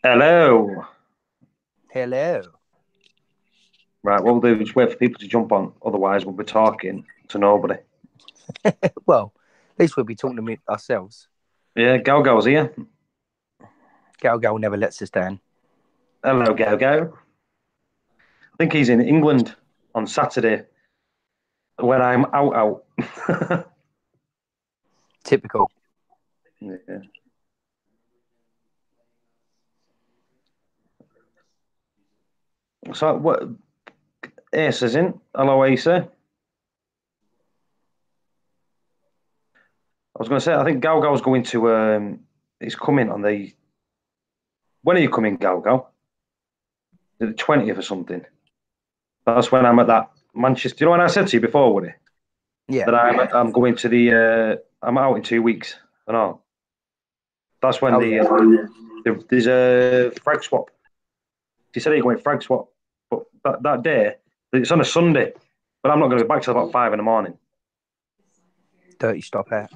Hello. Hello. Right, what we'll do is wait for people to jump on. Otherwise, we'll be talking to nobody. Well, at least we'll be talking to me ourselves. Yeah, Galgo's here. Gal never lets us down. Hello, Galgo. I think he's in England on Saturday when I'm out. Typical. Yeah. So, what? Ace is in. Hello, Ace. I was going to say, I think Galgo's going to. He's coming on the. When are you coming, Galgo? The 20th or something. That's when I'm at that Manchester. You know when I said to you before, Woody, Yeah. that I'm going to the. I'm out in 2 weeks. I know. That's when Oh, yeah. there's a frag swap. He said he's going frag swap, but that day it's on a Sunday. But I'm not going to be back till about 5 in the morning. Dirty stop out.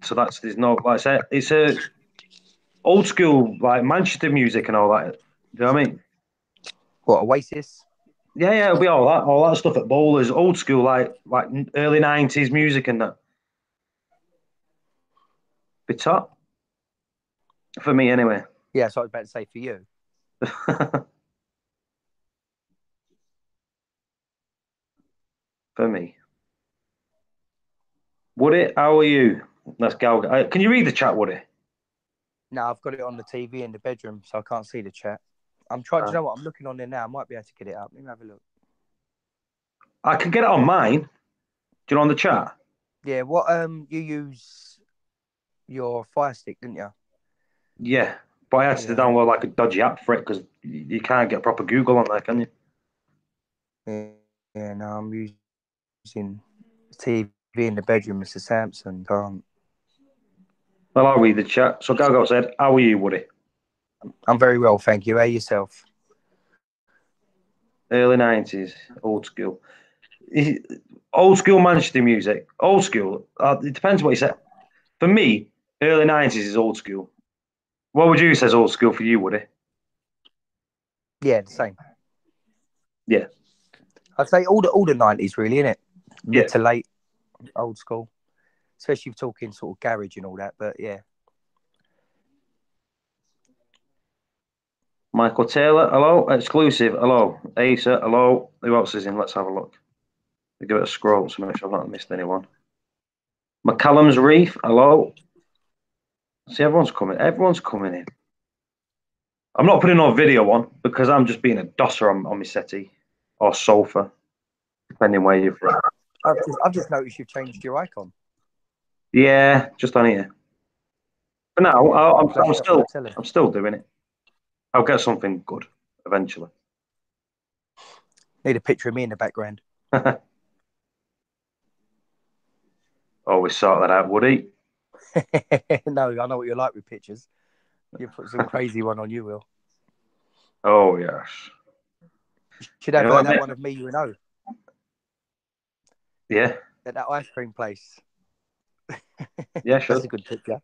So there's no, like I said, it's a old school like Manchester music and all that. Do you know what I mean? What, Oasis? Yeah, it'll be all that stuff at Bowlers, old school like early '90s music and that. Be top for me anyway. Yeah, so I was about to say for you. For me. Woody, how are you? Let's go. Can you read the chat, Woody? No, I've got it on the TV in the bedroom, so I can't see the chat. I'm trying. Do you know what? I'm looking on there now. I might be able to get it up. Let me have a look. I can get it on mine. Do you know on the chat? Yeah. What? You use your Fire Stick, didn't you? Yeah, but I had to Yeah. download like a dodgy app for it because you can't get proper Google on there, can you? Yeah. No, I'm using TV in the bedroom. Mr. Sampson can't. Well, I'll read the chat. So Galgo said, "How are you, Woody? I'm very well, thank you. How yourself? Early '90s, old school, old school Manchester music, old school. It depends what you say. For me, early '90s is old school. What would you say is old school for you, Woody? Yeah, the same. Yeah, I'd say all the 90s, really, innit? yeah. Mid to late, old school. Especially if you're talking sort of garage and all that. But yeah. Michael Taylor, hello. Exclusive, hello. Asa, hello. Who else is in? Let's have a look. We give it a scroll to make sure I've not missed anyone. McCallum's Reef, hello. See, everyone's coming. Everyone's coming in. I'm not putting no video on because I'm just being a dosser on my settee or sofa, depending where you're from. I've just noticed you've changed your icon. Yeah, just on here. But now Yeah, I'm flash up on still the telly. I'm still doing it. I'll get something good eventually. Need a picture of me in the background. Always sort that out, Woody. No, I know what you're like with pictures. You put some crazy one on, you will. Oh yes. Should You have know what I that mean? one of me, you know, Yeah. at that ice cream place. Yeah, That's sure. a good picture.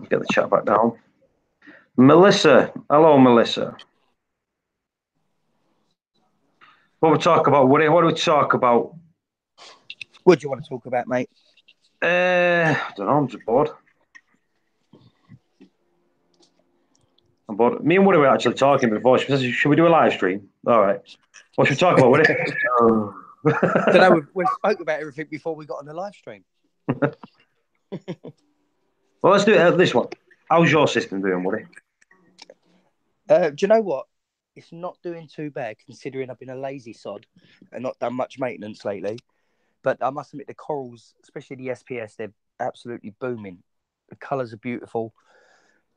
Get the chat back down. Melissa, hello, Melissa. What we talk about, Woody? What do we talk about? What do you want to talk about, mate? I don't know. I'm just bored. I'm bored. Me and Woody were actually talking before. She says, "Should we do a live stream?" All right. What should we talk about, Woody? Don't know. We've spoke about everything before we got on the live stream. Well, let's do this one. How's your system doing, Woody? Do you know what? It's not doing too bad considering I've been a lazy sod and not done much maintenance lately. But I must admit, the corals, especially the SPS, they're absolutely booming. The colours are beautiful.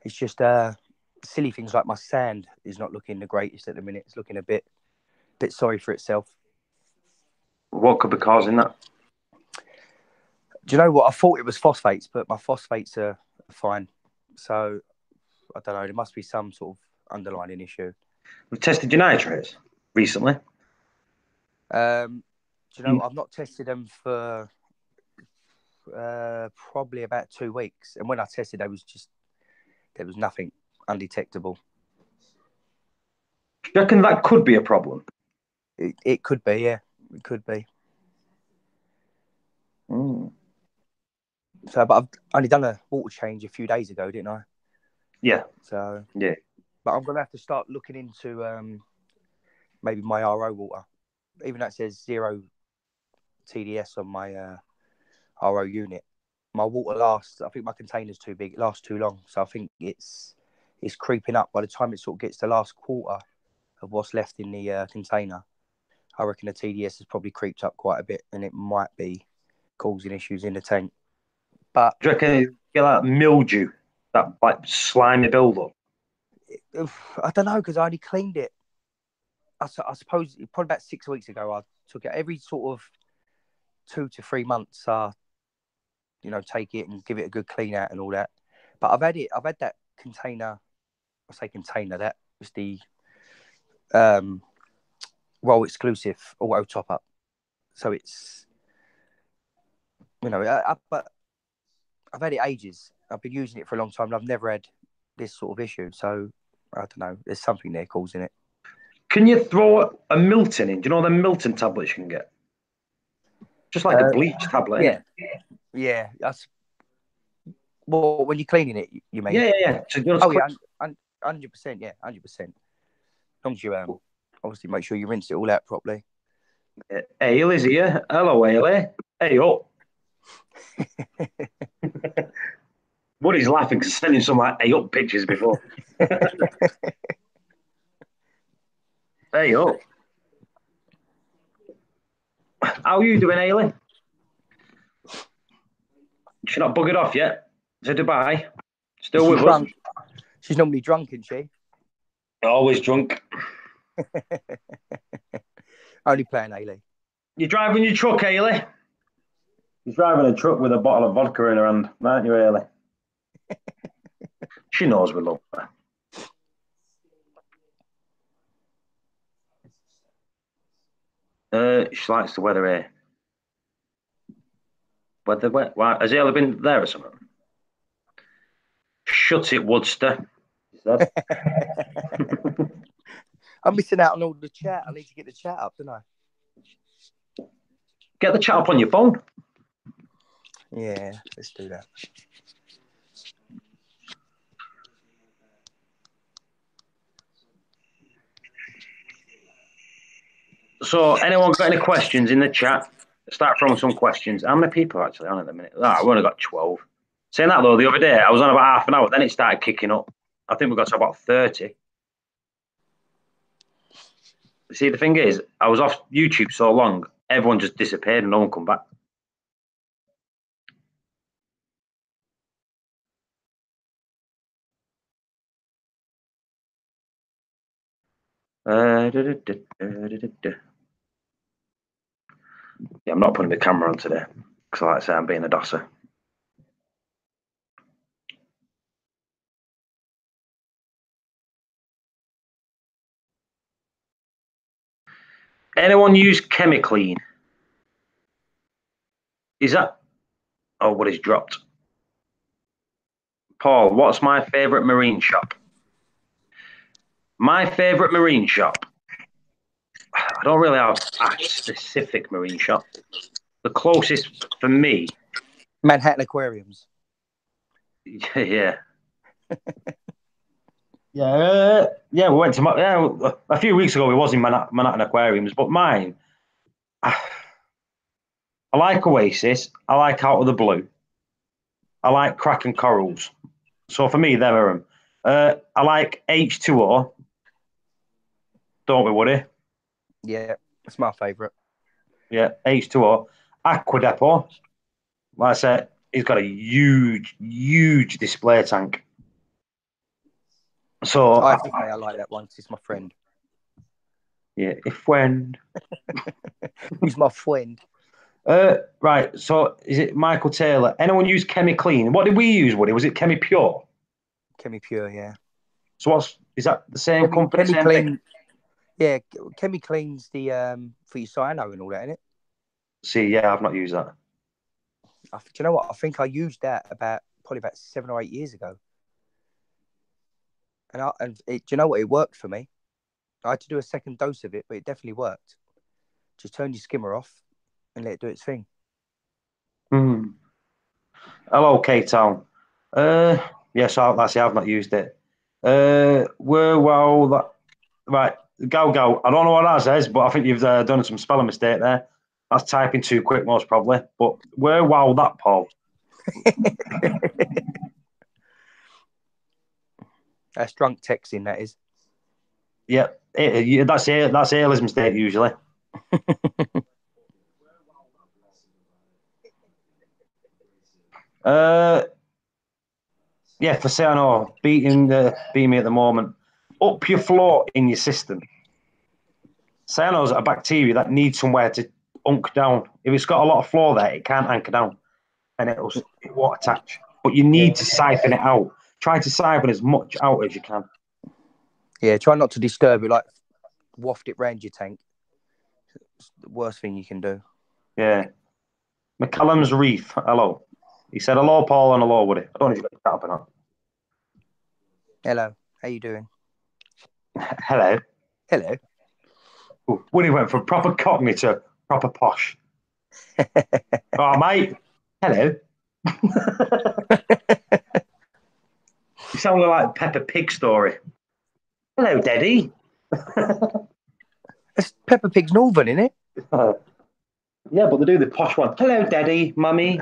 It's just silly things like my sand is not looking the greatest at the minute. It's looking a bit sorry for itself. What could be causing that? Do you know what? I thought it was phosphates, but my phosphates are fine. So I don't know. There must be some sort of underlying issue. We've tested your nitrates recently. Do you know, I've not tested them for probably about 2 weeks, and when I tested, there was nothing undetectable. Do you reckon that could be a problem? It could be, yeah, it could be. Mm. So, but I've only done a water change a few days ago, didn't I? Yeah. So, Yeah. but I'm gonna have to start looking into maybe my RO water, even though it says 0 TDS on my RO unit. My water lasts. I think my container's too big. It lasts too long, so I think it's creeping up. By the time it sort of gets the last quarter of what's left in the container, I reckon the TDS has probably creeped up quite a bit, and it might be causing issues in the tank. But Do you reckon you get that mildew, that like slimy buildup? I don't know because I only cleaned it. I suppose probably about 6 weeks ago. I took it every sort of 2 to 3 months. Take it and give it a good clean out and all that. But I've had that container. I say container. That was the roll exclusive auto top up. So it's but I've had it ages. I've been using it for a long time, and I've never had this sort of issue. So I don't know. There's something there causing it. Can you throw a Milton in? Do you know the Milton tablets you can get? Just like a bleach tablet, Yeah, innit? yeah. That's well, when you're cleaning it, you mean? Yeah. So, Oh yeah, 100%. Yeah, 100%. As long as you obviously make sure you rinse it all out properly. Ale is here. Hello, Ale. Hey up. Woody's laughing because sending some like hey up pictures before. Hey up. How are you doing, Ale? She's not buggered off yet to Dubai. Still with us. She's normally drunk, isn't she? Always drunk. Only playing Ale. You're driving your truck, Ailey? She's driving a truck with a bottle of vodka in her hand, aren't you, Ailey? She knows we love her. She likes the weather here. Weather, why? Has Ailey been there or something? Shut it, Woodster. He said. I'm missing out on all the chat. I need to get the chat up, don't I? Get the chat up on your phone. Yeah, let's do that. So, anyone got any questions in the chat? Start throwing some questions. How many people are actually on at the minute? We've only got 12. Saying that though, the other day I was on about half an hour, then it started kicking up. I think we got to about 30. See, the thing is, I was off YouTube so long, everyone just disappeared and no one come back. Yeah, I'm not putting the camera on today because, like I say, I'm being a dosser. Anyone use Chemiclean? Is that? Oh, what is dropped? Paul, what's my favourite marine shop? My favourite marine shop? I don't really have a specific marine shop. The closest for me, Manhattan Aquariums. yeah. Yeah, we went to a few weeks ago. We was in Manhattan Aquariums, but mine, I like Oasis. I like Out of the Blue. I like Kraken Corals. So for me, they're them. I like H2O. Don't we, Woody? Yeah, it's my favourite. Yeah, H2O. Aqua Depot. Like I said, he's got a huge display tank. So I have to say I like that one because it's my friend. Yeah, a friend. Who's my friend? Right, so is it Michael Taylor? Anyone use Chemi Clean? What did we use, Woody? Was it Chemi Pure? Chemi Pure, yeah. So is that the same company, Chemi same thing? Clean, yeah, Chemi Clean's the for your cyano and all that, isn't it? See, yeah, I've not used that. Do you know what? I think I used that probably about 7 or 8 years ago, do you know what? It worked for me. I had to do a second dose of it, but it definitely worked. Just turn your skimmer off and let it do its thing. Hmm. Hello, K-Town. Yeah, so that's it. I've not used it. Right, go. I don't know what that says, but I think you've done some spelling mistake there. That's typing too quick, most probably. But where wow that, Paul? That's drunk texting, that is. Yeah, that's it. That's Ailey's mistake usually. Uh, yeah, for say I know, beating me at the moment. Up your flow in your system. Cyano's a bacteria that needs somewhere to unk down. If it's got a lot of flow there, it can't anchor down, and it won't attach. But you need to siphon it out. Try to siphon as much out as you can. Yeah, try not to disturb it, like waft it round your tank. It's the worst thing you can do. Yeah. McCallum's Reef. Hello. He said hello, Paul, and hello, Woody. I don't know if you got your cat up or not. Hello, how you doing? Hello. Hello. Ooh, Woody went from proper cockney to proper posh. Oh, mate. Hello. You sound like Peppa Pig story. Hello, Daddy. It's Peppa Pig's Northern, isn't it? Yeah, but they do the posh one. Hello, Daddy, Mummy.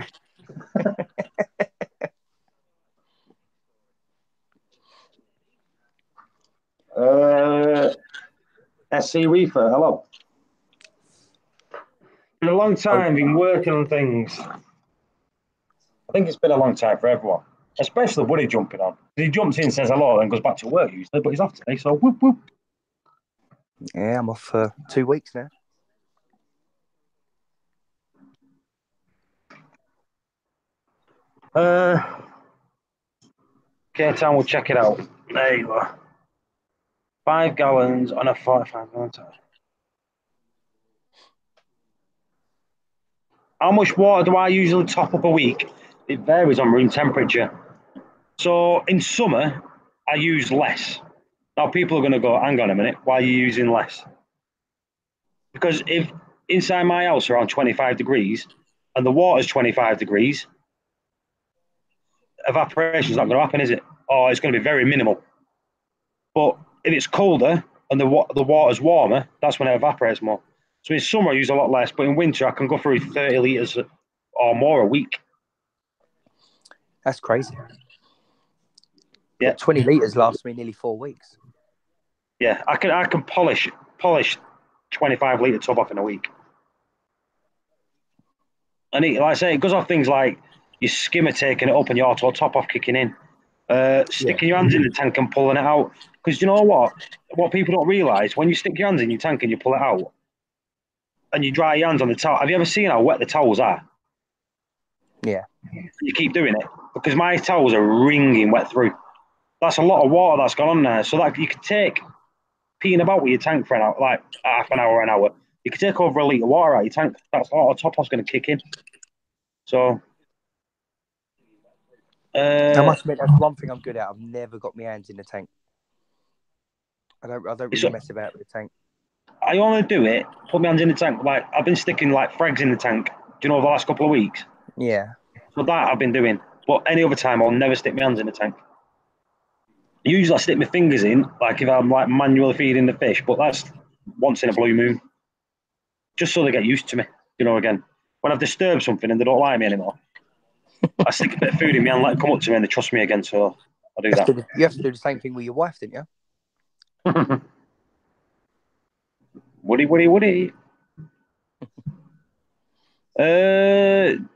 SC Reefer, hello. Been a long time, been working on things. I think it's been a long time for everyone, especially Woody jumping on. He jumps in, says hello, and goes back to work usually, but he's off today, so whoop whoop. Yeah, I'm off for 2 weeks now. Okay, Tom, we'll check it out. There you go. 5 gallons on a 45 gallon tank. How much water do I usually top up a week? It varies on room temperature. So in summer, I use less. Now people are going to go, hang on a minute, why are you using less? Because if inside my house around 25 degrees and the water's 25 degrees, evaporation's not going to happen, is it? Or it's going to be very minimal. But if it's colder and the water's warmer, that's when it evaporates more. So in summer, I use a lot less, but in winter, I can go through 30 litres or more a week. That's crazy. Yeah. 20 litres lasts me nearly 4 weeks. Yeah, I can polish 25-litre tub off in a week. And like I say, it goes off things like your skimmer taking it up and your auto top off kicking in. Sticking your hands in the tank and pulling it out. Because you know what? What people don't realise, when you stick your hands in your tank and you pull it out, and you dry your hands on the towel, have you ever seen how wet the towels are? Yeah. You keep doing it. Because my towels are wringing wet through. That's a lot of water that's gone on there. So that you could take peeing about with your tank for like half an hour, an hour. You could take over a litre of water out of your tank. That's auto top off's going to kick in. So I must admit, that's one thing I'm good at. I've never got my hands in the tank. I don't really mess about with the tank. I only do it, put my hands in the tank. Like I've been sticking like frags in the tank, do you know, the last couple of weeks? Yeah. So that I've been doing. But any other time, I'll never stick my hands in the tank. Usually I stick my fingers in, like if I'm like manually feeding the fish, but that's once in a blue moon. Just so they get used to me, you know, again. When I've disturbed something and they don't like me anymore, I stick a bit of food in me and let them come up to me and they trust me again, so I do that. You have to do the same thing with your wife, didn't you? Woody.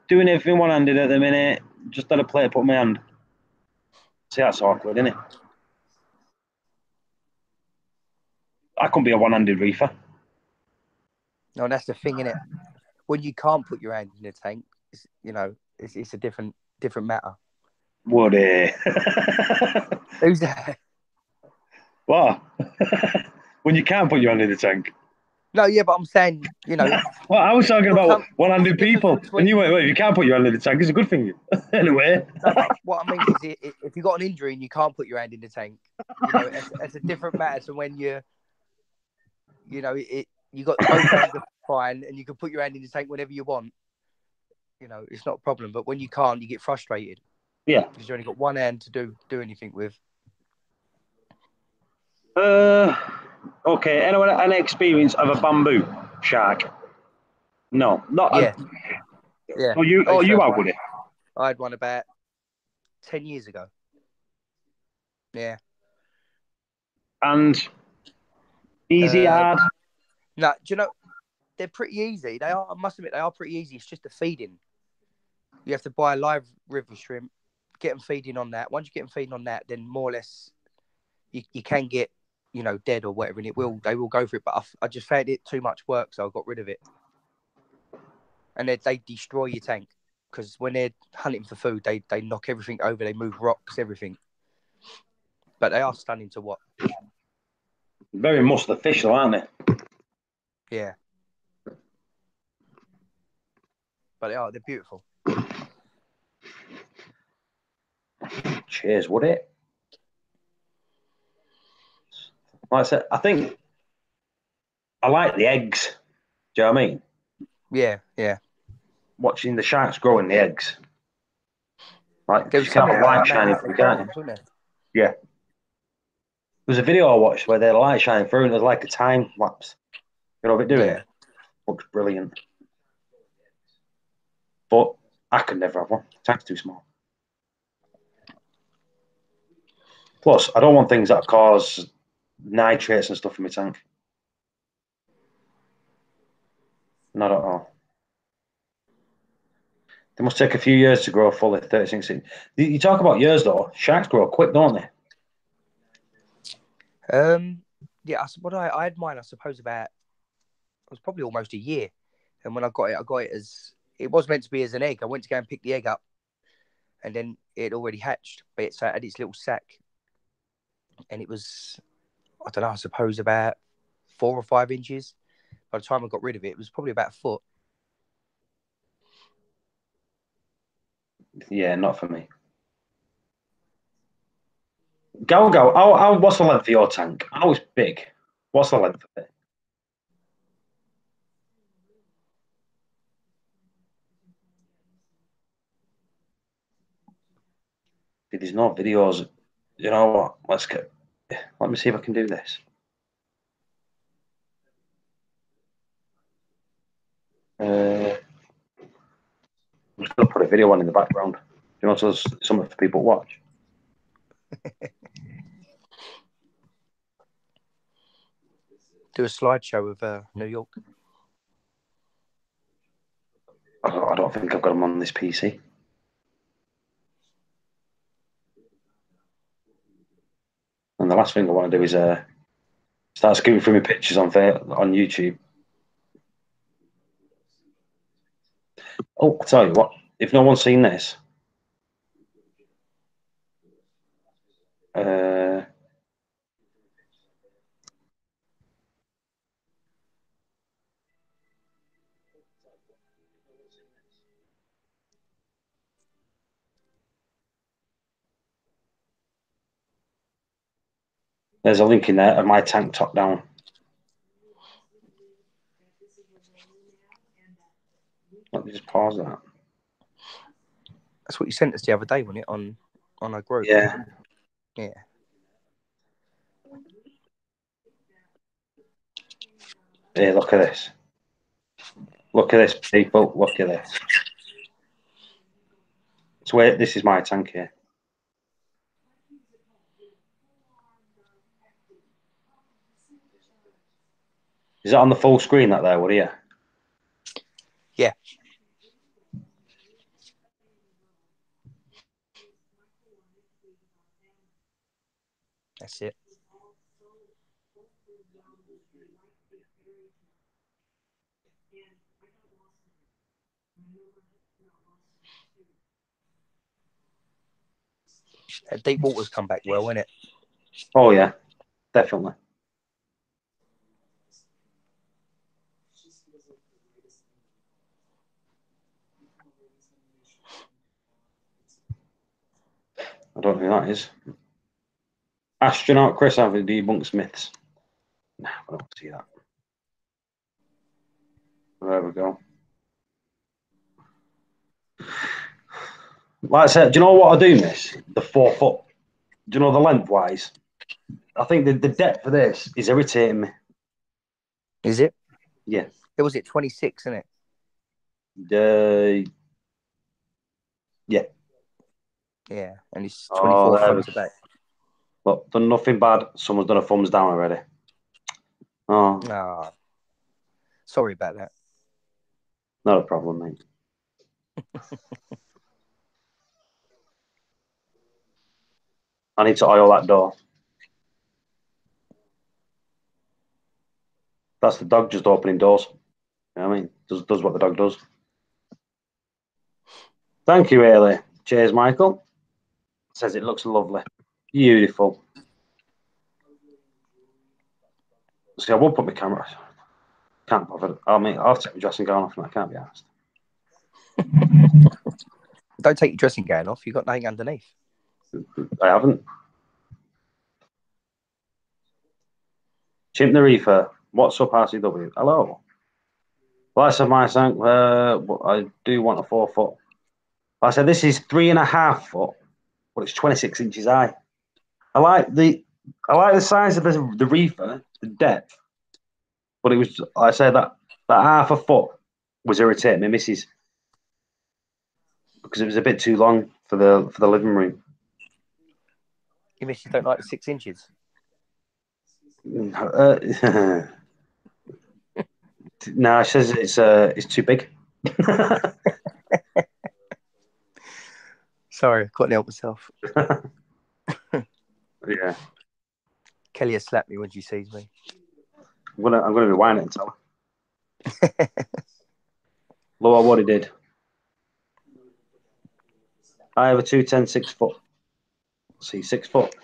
Doing everything one-handed at the minute. Just had a plate put in my hand. See, that's awkward, isn't it? I couldn't be a one-handed reefer. No, that's the thing, innit? When you can't put your hand in the tank, it's a different matter. Woody. Who's that? What? When you can't put your hand in the tank. No, yeah, but I'm saying, Well, I was talking about what's the 100 difference people, and you between? went, well, if you can't put your hand in the tank, it's a good thing. Anyway. No, but what I mean is, if you got an injury and you can't put your hand in the tank, it's a different matter to when you got both hands are fine and you can put your hand in the tank whenever you want. It's not a problem. But when you can't, you get frustrated. Yeah. Because you only got one hand to do anything with. Okay. Anyone an experience of a bamboo shark? No, not. Yeah, yeah. Oh, you. I Oh, used to you have have, one. would it? I had one about 10 years ago. Yeah. And easy, hard. No, do you know they're pretty easy? They are. I must admit, they are pretty easy. It's just the feeding. You have to buy a live river shrimp, get them feeding on that. Once you get them feeding on that, then more or less you can get dead or whatever, and they will go for it. But I just found it too much work, so I got rid of it. And they destroy your tank because when they're hunting for food, they knock everything over. They move rocks, everything. But they are stunning to watch. Very muscly fish, though, aren't they? Yeah. But they're beautiful. Cheers, would it? Like I said, I think I like the eggs. Do you know what I mean? Yeah, yeah. Watching the sharks growing the eggs. Like, There you was can have something a about light that man shining out the through, can't you? aquariums, wasn't Yeah. There's a video I watched where the light shining through and there's like a time lapse. Of it doing there? it. Looks brilliant. But I could never have one. The tank's too small. Plus, I don't want things that cause nitrates and stuff in my tank. Not at all. They must take a few years to grow fully, 36 inches. You talk about years though, sharks grow quick, don't they? Yeah. Yeah. I had mine. I suppose about it was probably almost a year, and when I got it as it was meant to be as an egg. I went to go and pick the egg up, and then it had already hatched, but it had its little sack, and it was I don't know. I suppose about 4 or 5 inches. By the time I got rid of it, it was probably about a foot. Yeah, not for me. Go. What's the length of your tank? I know it's big. What's the length of it? There's no videos. You know what? Let me see if I can do this. I'm just gonna put a video on in the background. You know, so there's something for people to watch. Do a slideshow of New York. I don't think I've got them on this PC. And the last thing I want to do is start scooping through my pictures on YouTube. Oh, I tell you what, if no one's seen this, there's a link in there of my tank top down. Let me just pause that. That's what you sent us the other day, wasn't it? On our group. Yeah. Yeah. Here, look at this. Look at this, people. Look at this. This is my tank here. Is it on the full screen that there, would you? Yeah. That's it. Deep water's come back well, isn't it? Oh, yeah. definitely. I don't know who that is. Astronaut Chris having debunked myths. Nah, I don't see that. There we go. Like I said, do you know what I do miss? The 4 foot. Do you know the lengthwise? I think the depth of this is irritating me. Is it? Yeah. It was it 26, isn't it? Yeah. Yeah, and it's Oh, 24 there front we to back. Look, done nothing bad. Someone's done a thumbs down already. Oh, Ah, sorry about that. not a problem, mate. I need to oil that door. That's the dog just opening doors. You know what I mean? Does what the dog does. Thank you, Ailey. Cheers, Michael. Says it looks lovely. Beautiful. See, I will put my camera. Can't bother. I'll take my dressing gown off and I can't be asked. Don't take your dressing gown off. You've got nothing underneath. I haven't. Chimp the Reefer. What's up, RCW? Hello. Bless of my sank. I do want a 4 foot. I said this is 3.5 foot, but it's 26 inches high. I like the size of the reefer, the depth, but it was. I said that half a foot was irritating me, missus, because it was a bit too long for the living room. Your missus don't like the 6 inches. No, she says it's too big. Sorry, I couldn't help myself. Yeah, Kelly has slapped me when she sees me. I'm gonna rewind it and tell her. Lower what he did. I have a 210 6 foot. See, 6 foot.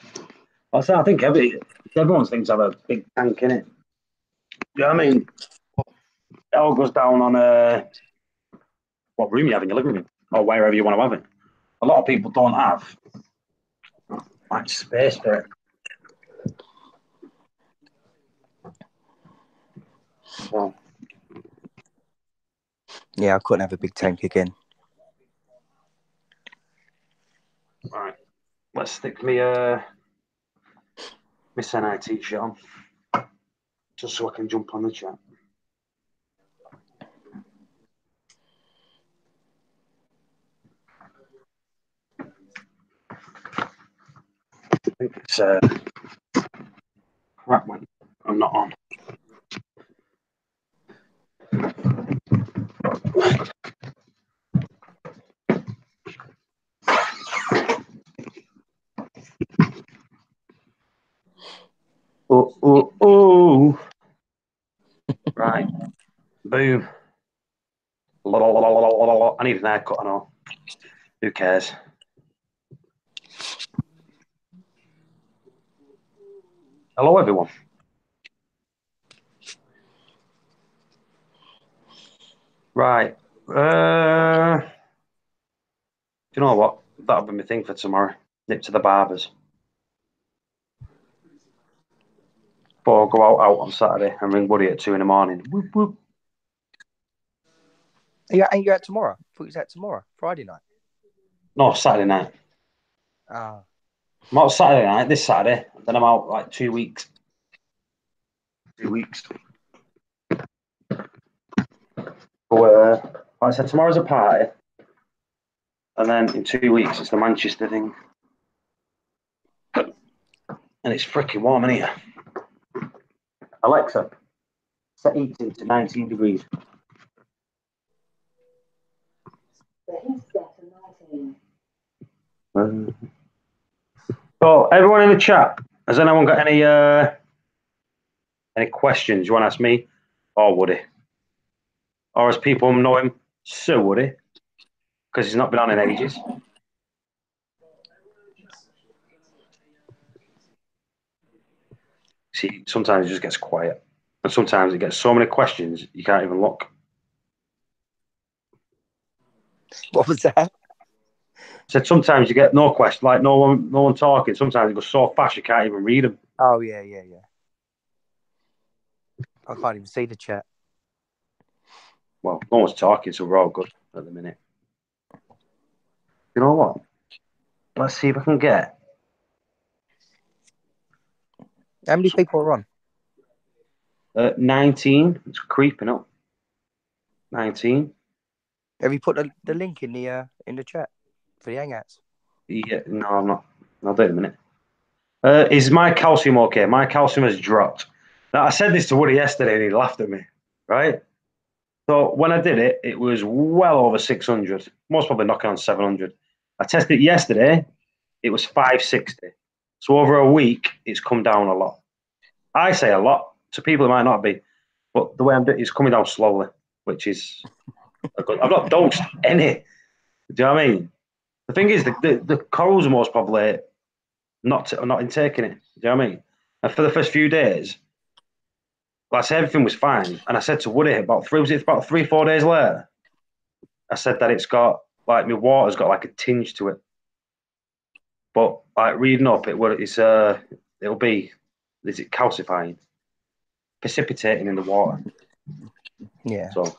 I think everyone thinks I have a big tank in it. You know what I mean? It all goes down on what room you have in your living room or wherever you want to have it. A lot of people don't have much space for it. So, Yeah, I couldn't have a big tank again. right, let's stick my my NIT shirt on just so I can jump on the chat. I think it's crap when I'm not on. Oh. Right. Boom. I need an haircut and all. Who cares? Hello, everyone. Right. Do you know what? That'll be my thing for tomorrow. Nip to the barbers. Or go out on Saturday and ring Woody at 2 a.m. Whoop, whoop. Ain't you out tomorrow? I thought you was out tomorrow, Friday night. No, Saturday night. Ah. I'm out Saturday night, this Saturday. Then I'm out like 2 weeks. 2 weeks. But, like I said, tomorrow's a party. And then in 2 weeks, it's the Manchester thing. And it's freaking warm in here. Alexa, set heating to 19 degrees. So, everyone in the chat, has anyone got any questions you want to ask me or Woody? Or as people know him, Sir Woody, because he's not been on in ages. See, sometimes it just gets quiet, and sometimes it gets so many questions you can't even look. What was that? Said sometimes you get no question, like no one talking. Sometimes it goes so fast you can't even read them. Oh yeah, yeah, yeah. I can't even see the chat. Well, no one's talking, so we're all good at the minute. You know what? Let's see if I can get. How many people are on? 19. It's creeping up. 19. Have you put the link in the chat for the hangouts? Yeah, no, I'm not. I'll do it in a minute. Is my calcium okay? My calcium has dropped. Now, I said this to Woody yesterday and he laughed at me, right? So when I did it, it was well over 600, most probably knocking on 700. I tested it yesterday, it was 560. So over a week, it's come down a lot. I say a lot. To people, it might not be, but the way I'm doing it's coming down slowly, which is a good. I've not dosed any. Do you know what I mean? The thing is, the corals are most probably not intaking it. Do you know what I mean? And for the first few days, like I said, everything was fine. And I said to Woody about 3, 4 days later, I said that it's got like my water's got like a tinge to it. But like reading up, it'll be is it calcifying, precipitating in the water. Yeah. So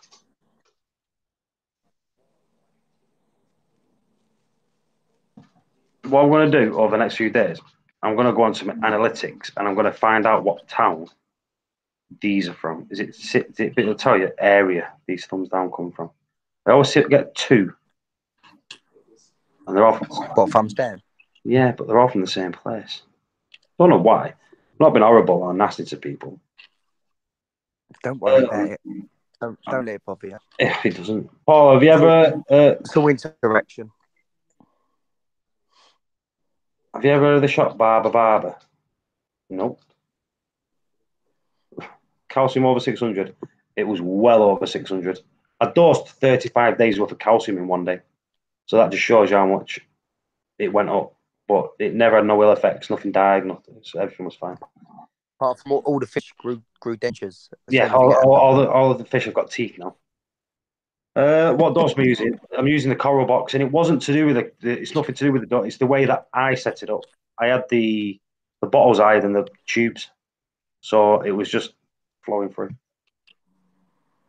what I'm going to do over the next few days, I'm going to go on some analytics and I'm going to find out what town these are from. It'll tell you area these thumbs down come from. I always get two, and they're all from, What, thumbs down? yeah, but they're all from the same place. Don't know why. I've not been horrible or nasty to people. Don't worry about it. Don't let it bother you. If it doesn't, Paul, have you ever It's all interaction. heard of the shop Barber? Nope. Calcium over 600. It was well over 600. I dosed 35 days worth of calcium in one day. So that just shows you how much it went up. But it never had no ill effects, nothing died, nothing. So everything was fine. Apart from all the fish grew dentures. That's the Yeah, only thing that happened. all of the fish have got teeth now. What dose am I using? I'm using the coral box, and it wasn't to do with it's nothing to do with the dose. It's the way that I set it up. I had the bottles I had and the tubes, so it was just flowing through.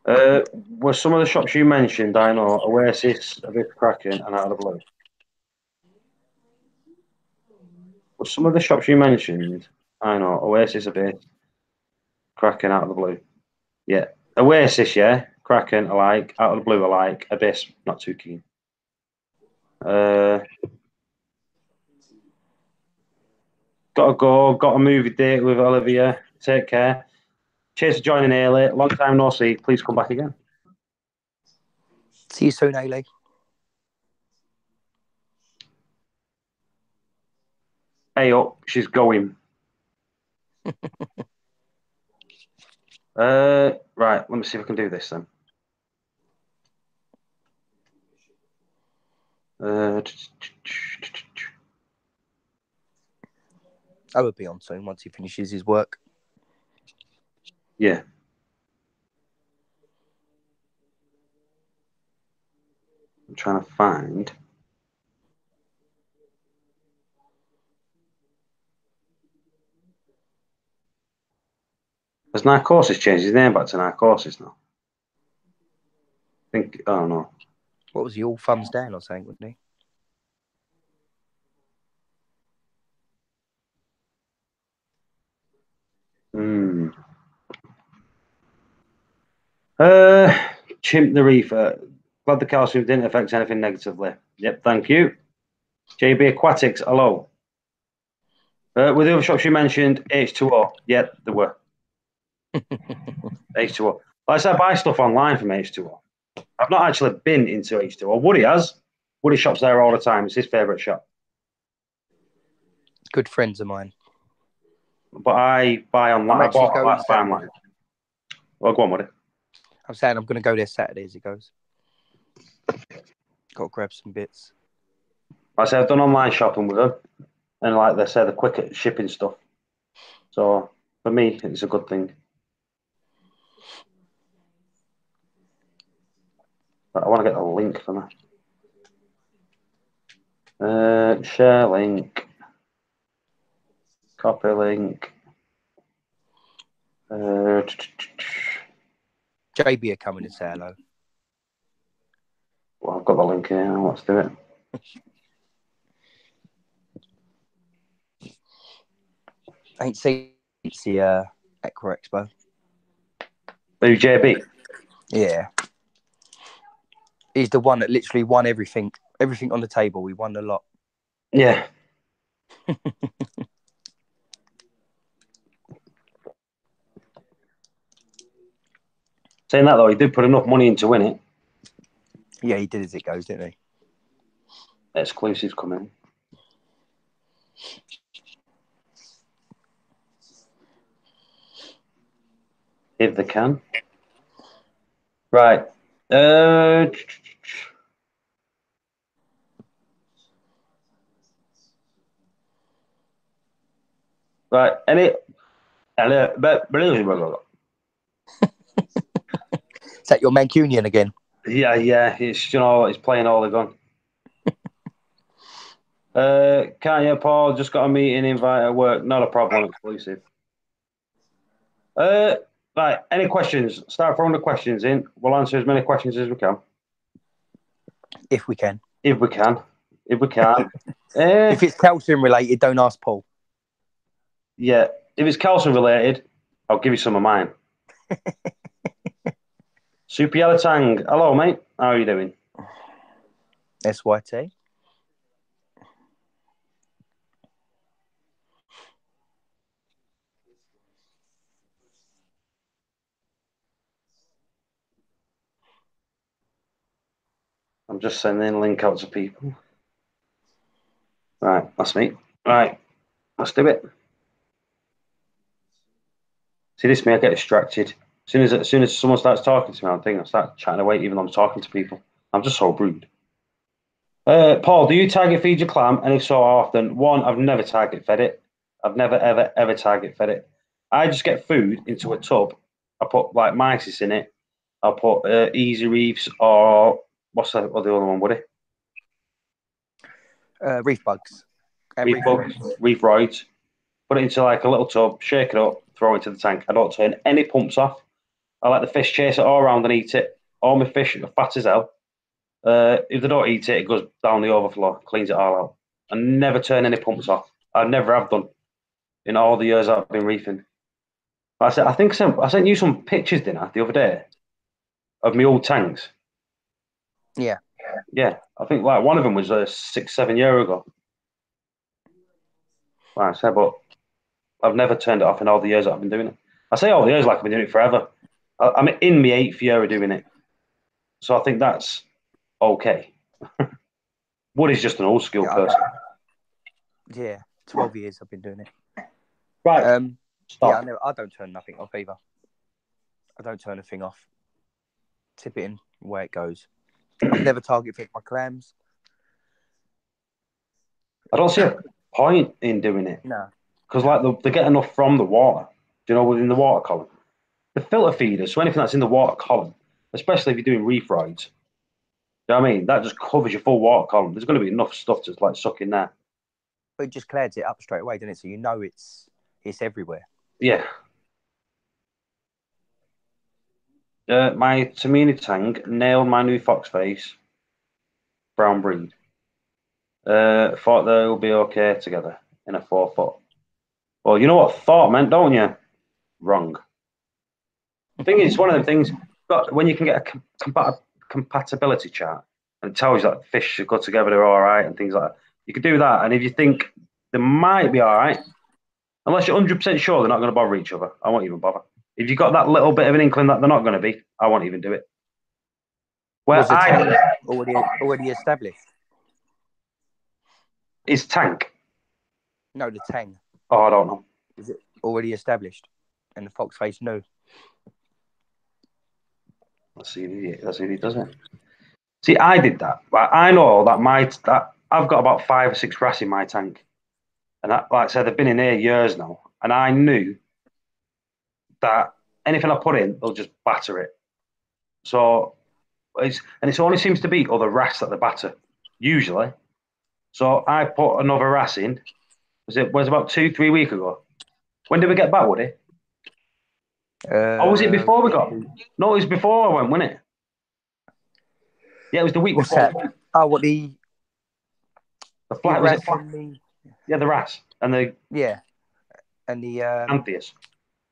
Were some of the shops you mentioned, I know, Oasis, a bit cracking, and out of the blue? Were some of the shops you mentioned, I know, Oasis, a bit cracking, out of the blue? Yeah. Oasis, yeah. Kraken, I like. Out of the blue, I like. Abyss, not too keen. Gotta go. Got a movie date with Olivia. Take care. Cheers for joining early. Long time no see. Please come back again. See you soon, Ailey. Hey up, she's going. Right, let me see if I can do this then. I will be on soon once he finishes his work. Yeah. I'm trying to find. Has Narcosis changed his name back to Narcosis now? I think. Oh no. What was he, all thumbs down or something, wasn't he? Hmm. Chimp the Reefer. Glad the calcium didn't affect anything negatively. Yep, thank you. JB Aquatics, hello. With the other shops you mentioned, H2O. Yeah, there were. H2O. Like I said, I buy stuff online from H2O. I've not actually been into H2O. Woody has. Woody shops there all the time. It's his favourite shop. Good friends of mine. But I buy online. I'm I actually bought going online. I buy Saturday. online. Well, go on, Woody. I'm saying I'm going to go there Saturday as it goes. Got to grab some bits. Like I said, I've done online shopping with them. And like they say, they're quick at shipping stuff. So For me, it's a good thing. But I want to get the link for me. Share link. Copy link. JB are coming to say hello. Well, I've got the link here. Now. Let's do it. Ain't seen the Equa Expo. Who, JB? Yeah. He's the one that literally won everything. Everything on the table. We won a lot. Yeah. Saying that though, he did put enough money in to win it. Yeah, he did as it goes, didn't he? Exclusives coming. If they can. Right. Right. Is that your Mancunian again? Yeah. It's it's playing all the gun. Can't you, Paul? Just got a meeting invite at work. Not a problem. Exclusive. Right. Any questions? Start throwing the questions in. We'll answer as many questions as we can. If we can. If we can. If we can. If it's calcium related, don't ask Paul. Yeah. If it's calcium related, I'll give you some of mine. Super Yellow Tang. Hello, mate. How are you doing? SYT. I'm just sending a link out to people. Right, that's me. Right, let's do it. See, this me, I get distracted. As soon as someone starts talking to me, I start chatting away, even though I'm talking to people. I'm just so rude. Paul, do you target feed your clam? And if so, how often? One, I've never target fed it. I've never, ever target fed it. I just get food into a tub. I put like mysis in it. I'll put Easy Reefs or what's the other one, Woody? Reef bugs. Reef bugs, reef roids. Put it into like a little tub, shake it up, throw it into the tank. I don't turn any pumps off. I let the fish chase it all around and eat it. All my fish are fat as hell. If they don't eat it, it goes down the overflow, cleans it all out. I never turn any pumps off. I never have done in all the years I've been reefing. I sent you some pictures, didn't I, the other day of my old tanks. Yeah. Yeah, I think like one of them was 6-7 years ago. Like I said, but I've never turned it off in all the years that I've been doing it. I say all the years like I've been doing it forever. I'm in my 8th year of doing it. So I think that's okay. Woody's just an old school person. Yeah, 12 years I've been doing it. Right. Yeah, I don't turn nothing off either. I don't turn a thing off. Tip it in where it goes. I've never target fed my clams. I don't see a point in doing it. No. Because like they get enough from the water. Do you know, within the water column? The filter feeders, so anything that's in the water column, especially if you're doing reef rides, do you know what I mean? That just covers your full water column. There's going to be enough stuff to like suck in there. But it just clears it up straight away, doesn't it? So you know it's everywhere. Yeah. My Tamini Tang nailed my new fox face. Brown breed. Thought they will be okay together in a 4 foot. Well, you know what thought meant, don't you? Wrong. The thing is, one of the things, but when you can get a compatibility chart and it tells you that fish should go together, they're all right, and things like that, you could do that. And if you think they might be all right, unless you're 100% sure they're not going to bother each other, I won't even bother. If you've got that little bit of an inkling that they're not going to be, I won't even do it. Well, was the tank already established? Is tank? No, the tang. Oh, I don't know. Is it already established? And the fox face no. Let's see if he does it. See, I did that. But I know that I've got about 5 or 6 wrasse in my tank, and that, like I said, they've been in here years now, and I knew that anything I put in, they'll just batter it. So it only seems to be other wrasse that they batter, usually. So I put another wrasse in. Was about 2, 3 weeks ago. When did we get back, Woody? Or was it before we got? No, it was before I went, wasn't it? Yeah, it was the week What's before. that? Oh, what The flat was it? Yeah, the wrasse and the and the Amphias.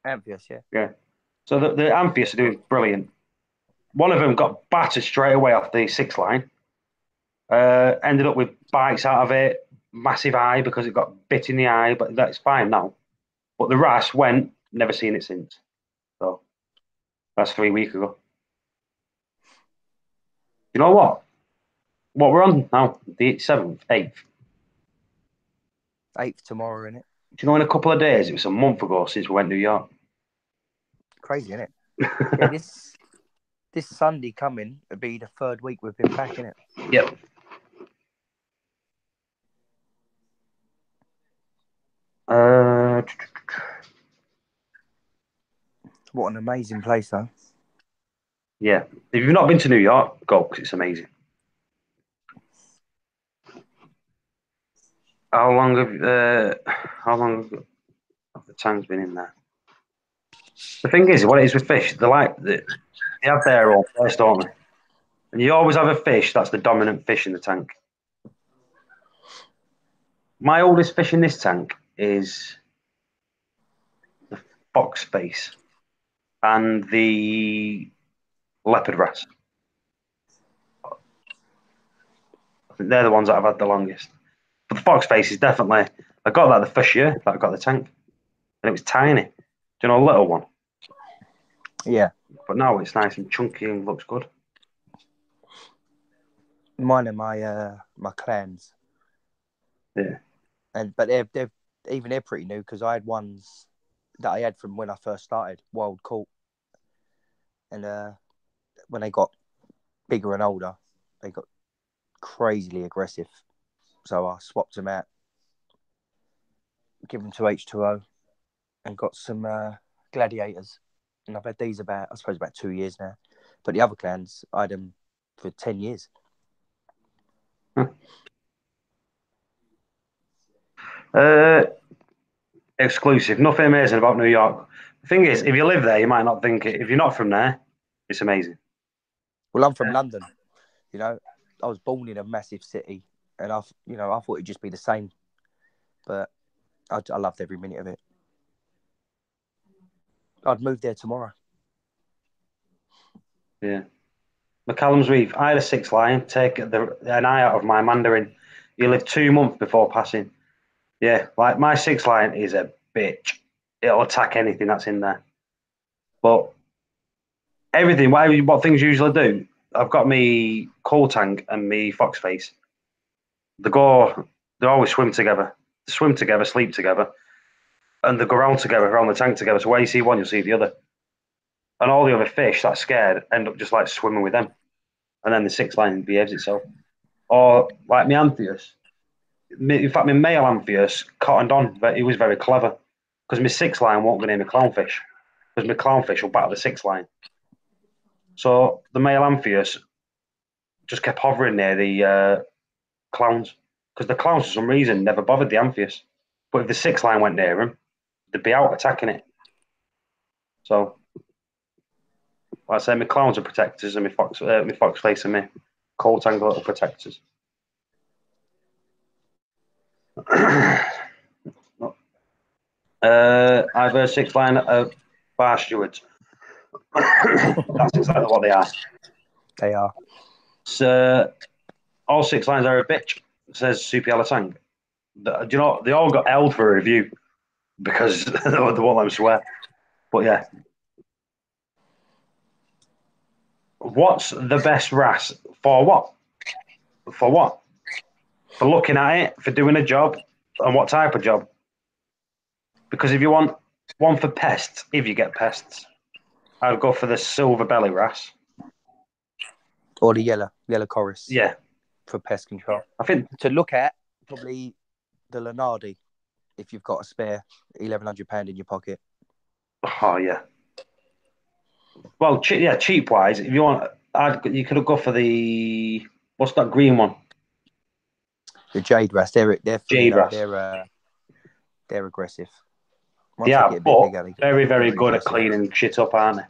Amphius, yeah. Yeah. So the Amphias are doing brilliant. One of them got battered straight away off the 6 line. Ended up with bites out of it, massive eye because it got bit in the eye, but that's fine now. But the wrasse went, never seen it since. So that's 3 weeks ago. You know what? What we're on now, the 7th, 8th. 8th tomorrow, innit? Do you know in a couple of days, it was a month ago since we went to New York. Crazy, innit? Yeah, this Sunday coming will be the 3rd week we've been back, innit? Yep. What an amazing place, though. Yeah. If you've not been to New York, go because it's amazing. How long have the tanks been in there? The thing is, what it is with fish, they have their own place, don't they? And you always have a fish that's the dominant fish in the tank. My oldest fish in this tank is the fox face and the leopard wrasse. I think they're the ones that I've had the longest. But the fox face is definitely. I got that the first year that I got the tank, and it was tiny. Do you know, a little one? Yeah. But now it's nice and chunky and looks good. Mine are my clans. Yeah. But they're pretty new because I had ones that I had from when I first started, wild caught. And when they got bigger and older, they got crazily aggressive. So I swapped them out, give them to H2O, and got some gladiators. And I've had these about 2 years now. But the other clans, I had them for 10 years. Exclusive. Nothing amazing about New York. The thing is, if you live there, you might not think it. If you're not from there, it's amazing. Well, I'm from London. You know, I was born in a massive city, and I thought it'd just be the same. But I loved every minute of it. I'd move there tomorrow. Yeah. McCallum's Reef. I had a 6 line. Take an eye out of my Mandarin. You live 2 months before passing. Yeah, like my 6 line is a bitch. It'll attack anything that's in there. But everything, what things usually do, I've got me coal tank and me fox face. They always swim together. They swim together, sleep together, and they go around together, around the tank together. So where you see one, you'll see the other. And all the other fish that's scared end up just like swimming with them. And then the 6 line behaves itself. Or like my Amphius. In fact, my male Amphius cottoned on, but he was very clever. Because my 6 line won't go near my clownfish. Because my clownfish will battle the 6 line. So the male Amphius just kept hovering near the clowns. Because the clowns, for some reason, never bothered the Amphius. But if the 6 line went near him, they'd be out attacking it. So, like I say, my clowns are protectors, and my fox face and my coal tangle are protectors. I've heard 6 line bar stewards. That's exactly what they are. They are. So, all 6 lines are a bitch, says Soupy Alatang. Do you know, they all got L for a review because they won't let them swear. But yeah. What's the best wrasse? For what? For what? For looking at it, for doing a job, and what type of job? Because if you want one for pests, if you get pests, I'd go for the silver belly wrasse. Or the yellow chorus. Yeah. For pest control. I think to look at, probably the Lenardi, if you've got a spare £1,100 in your pocket. Oh yeah. Well, cheap wise, if you want, you could go for the what's that green one? The jade wrasse, they're funny Jade though. wrasse. They're aggressive. Once they Yeah, get a bit but bigger, they get very, very very good at aggressive. cleaning shit up, aren't they?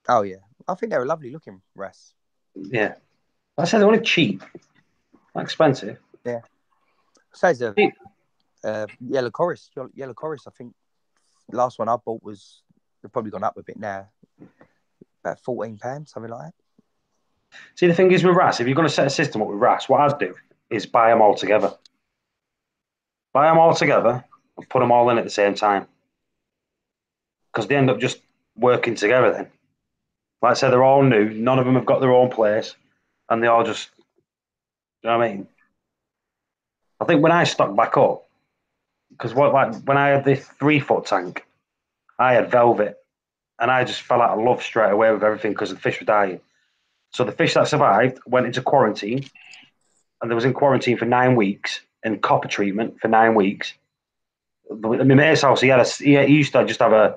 Oh yeah, I think they're a lovely looking wrasse. Yeah. I said they're only cheap, not expensive. Yeah. Says a Cheap. yellow chorus. Yellow chorus. I think last one I bought was they've probably gone up a bit now. About £14, something like that. See, the thing is with RAS, if you're going to set a system up with RAS, what I'd do is buy them all together. Buy them all together and put them all in at the same time. Because they end up just working together then. Like I said, they're all new. None of them have got their own place. And they all just, you know what I mean? I think when I stocked back up, because when I had this 3 foot tank, I had velvet. And I just fell out of love straight away with everything because the fish were dying. So the fish that survived went into quarantine, and they was in quarantine for 9 weeks in copper treatment for 9 weeks. In my mate's house, he used to just have a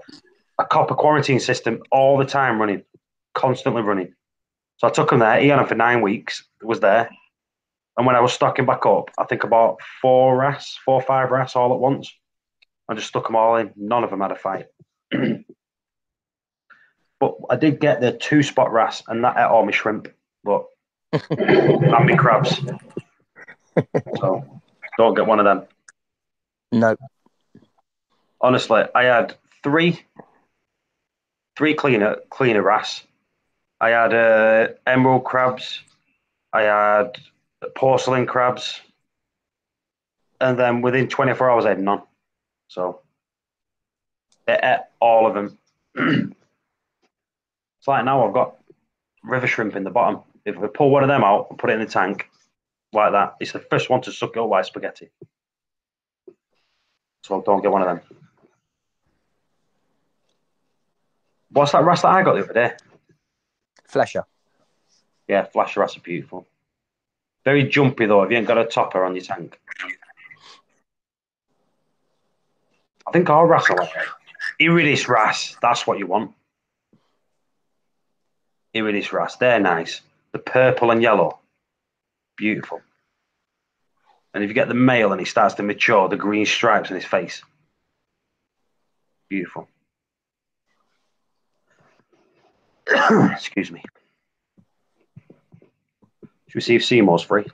copper quarantine system all the time running, constantly running. So I took him there. He had him for 9 weeks. Was there, and when I was stocking back up, I think I bought 4 or 5 wrasse all at once. I just stuck them all in. None of them had a fight. But I did get the 2 spot wrasse, and that ate all my shrimp, but and my crabs. So don't get one of them. No, Honestly, I had three cleaner wrasse. I had emerald crabs. I had porcelain crabs, and then within 24 hours, I had none. So it ate all of them. It's like now I've got river shrimp in the bottom. If I pull one of them out and put it in the tank like that, it's the first one to suck it up like spaghetti. So don't get one of them. What's that wrasse that I got the other day? flasher. Yeah, flash wrasse are beautiful. Very jumpy though. If you ain't got a topper on your tank, I think our wrasse are like iridis wrasse. That's what you want. Iridis wrasse. They're nice. The purple and yellow, beautiful. And if you get the male and he starts to mature, the green stripes on his face, beautiful. Excuse me. Should we see if Seymour's free?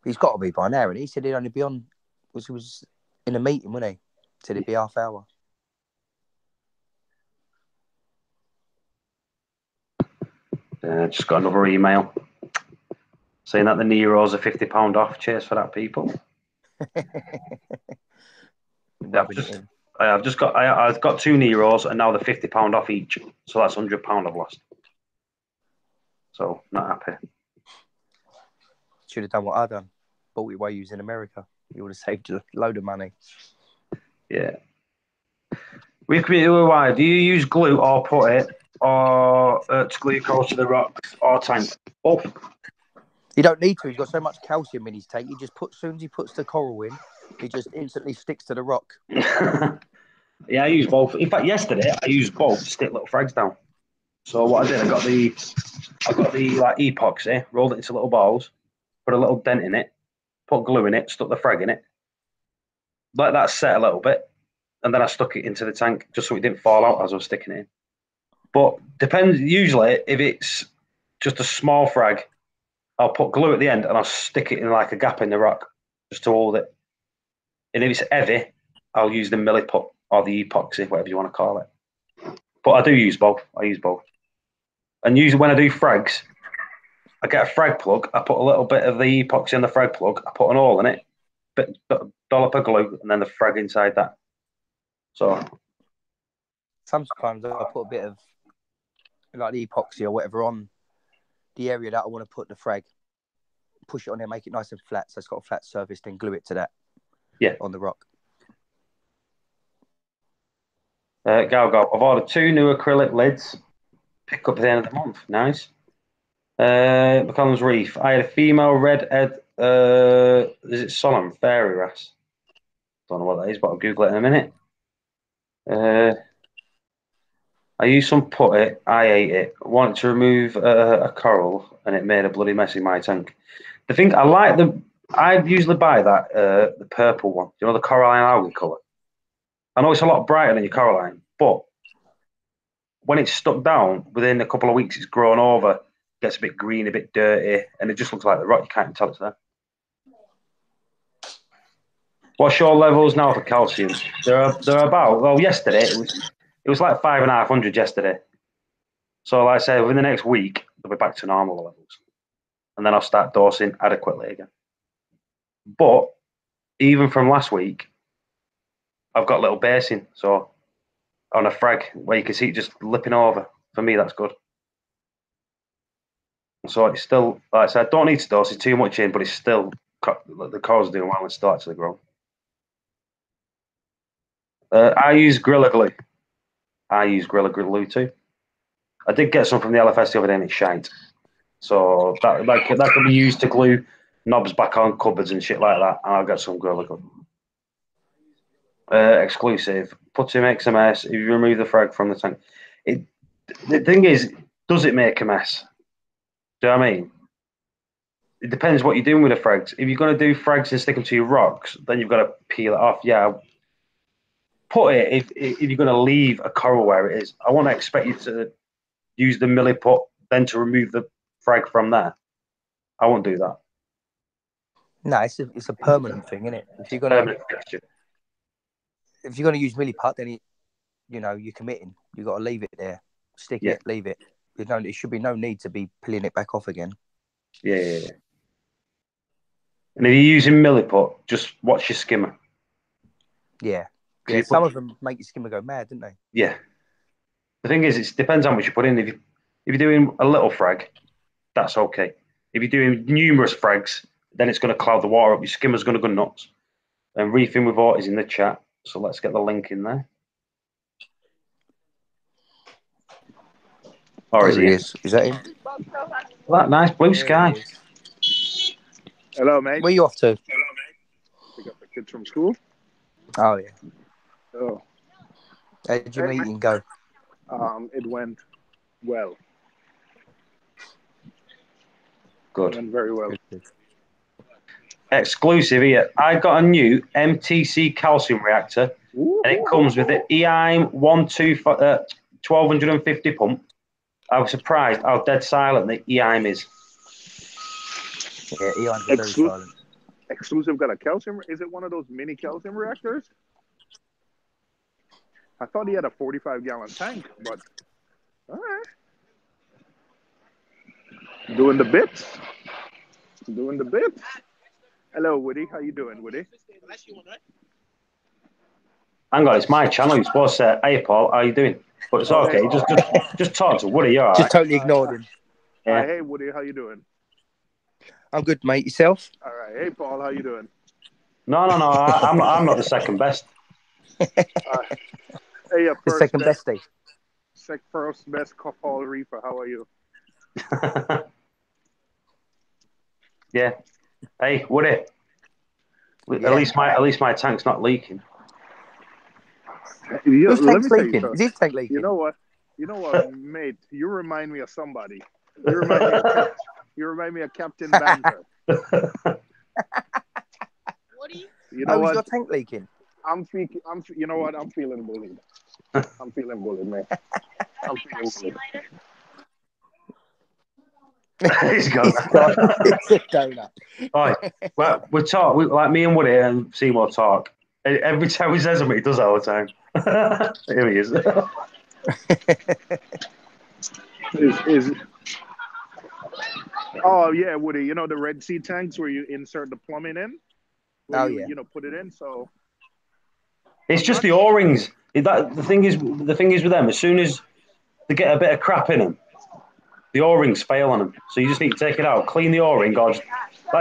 He's got to be by now, and he said he'd only be on. He was in a meeting, wasn't he? Said it'd be half hour. Just got another email saying that the Neros are £50 off. Cheers for that, people. I've got 2 Neros and now they're £50 off each. So that's £100 I've lost. So not happy. Should have done what I done. Bought it while you was in America. You would have saved a load of money. Yeah. With community wide, do you use glue or put it or to glue your coals to the rocks or tank? Both. You don't need to. He's got so much calcium in his tank. As soon as he puts the coral in, he just instantly sticks to the rock. Yeah, I use both. In fact, yesterday I used both to stick little frags down. So what I did, I got the like epoxy, rolled it into little balls, put a little dent in it, put glue in it, stuck the frag in it, let that set a little bit, and then I stuck it into the tank just so it didn't fall out as I was sticking it in. But depends. Usually, if it's just a small frag, I'll put glue at the end and I'll stick it in like a gap in the rock just to hold it. And if it's heavy, I'll use the milliput or the epoxy, whatever you want to call it. But I do use both. I use both. And usually when I do frags, I get a frag plug. I put a little bit of the epoxy in the frag plug. I put an hole in it, dollop of glue, and then the frag inside that. So sometimes I put a bit of like the epoxy or whatever on the area that I want to put the frag. Push it on there, make it nice and flat, so it's got a flat surface. Then glue it to that. Yeah, on the rock. Go. I've ordered 2 new acrylic lids. Pick up at the end of the month. Nice. McCollum's Reef. I had a female redhead. Is it Solemn fairy wrasse? Don't know what that is, but I'll Google it in a minute. I used some putty. I ate it. Wanted to remove a coral, and it made a bloody mess in my tank. The thing I like the. I usually buy that the purple one. You know the coralline algae colour. I know it's a lot brighter than your coralline, but when it's stuck down, within a couple of weeks, it's grown over, gets a bit green, a bit dirty, and it just looks like the rock. You can't even tell it's there. What's your levels now for calcium? They're about yesterday it was like 5,500 yesterday. So like I say, within the next week they'll be back to normal levels, and then I'll start dosing adequately again. But even from last week, I've got little basing, so on a frag where you can see it just lipping over. For me, that's good. So it's still, like I said, I don't need to dose it too much in, but it's still the coral's doing well and still actually growing. I use Gorilla Glue. I use Gorilla Glue too. I did get some from the LFS the other day and it's shite. So that could be used to glue knobs back on cupboards and shit like that. And I'll get some Gorilla Glue. Exclusive. Putty makes a mess. If you remove the frag from the tank. The thing is, does it make a mess? Do you know what I mean? It depends what you're doing with the frags. If you're going to do frags and stick them to your rocks, then you've got to peel it off. Yeah, put it if you're going to leave a coral where it is. I want to expect you to use the milliput, then to remove the frag from there. I won't do that. No, it's a permanent thing, isn't it? If you're gonna use milliput, then you're committing. You've got to leave it there, stick it, leave it. There should be no need to be peeling it back off again. Yeah. And if you're using milliput, just watch your skimmer. Yeah. Some of them make your skimmer go mad, don't they? Yeah. The thing is, it depends how much you put in. If you're doing a little frag, that's okay. If you're doing numerous frags, then it's going to cloud the water up. Your skimmer's going to go nuts. And Reefing with Ort is in the chat, so let's get the link in there. Or is he? Is that him? That nice blue sky. Hello, mate. Where are you off to? Pick up the kids from school. Oh, yeah. Oh. How did your meeting go? It went well. Good. It went very well. Good. Exclusive here. I got a new MTC calcium reactor, and it comes with the EIM 1250 pump. I was surprised how dead silent the EIM is. Yeah, EIM's very silent. Exclusive got a calcium. Is it one of those mini calcium reactors? I thought he had a 45-gallon tank, but all right. Doing the bits. Hello, Woody. How you doing, Woody? Hang on, it's my channel. You're supposed to say, "Hey, Paul, how you doing?" But it's okay. Just talk to Woody. You're all right. Just totally ignored him. Yeah. Hey, Woody. How you doing? I'm good, mate. Yourself? All right. Hey, Paul. How you doing? No. I'm not the second best. Hey, The second bestie. First best Paul Reefer. How are you? Yeah. Hey, Woody. Yeah. At least my tank's not leaking. Whose tank's leaking? Is his tank leaking? You know what, mate? You remind me of somebody. You remind me of Captain Banter. Woody? You know what? Is your tank leaking? You know what? I'm feeling bullied. I'm feeling bullied, man. I'm feeling bullied. He's gone. It's a donut. Right. Well, we talk. Like me and Woody and Seymour talk. Every time he says something, he does that all the time. Here he is. Oh yeah, Woody. You know the Red Sea tanks where you insert the plumbing in? Put it in. So it's just the O-rings. The thing is with them, as soon as they get a bit of crap in them, the O-rings fail on them. So you just need to take it out, clean the O-ring. Like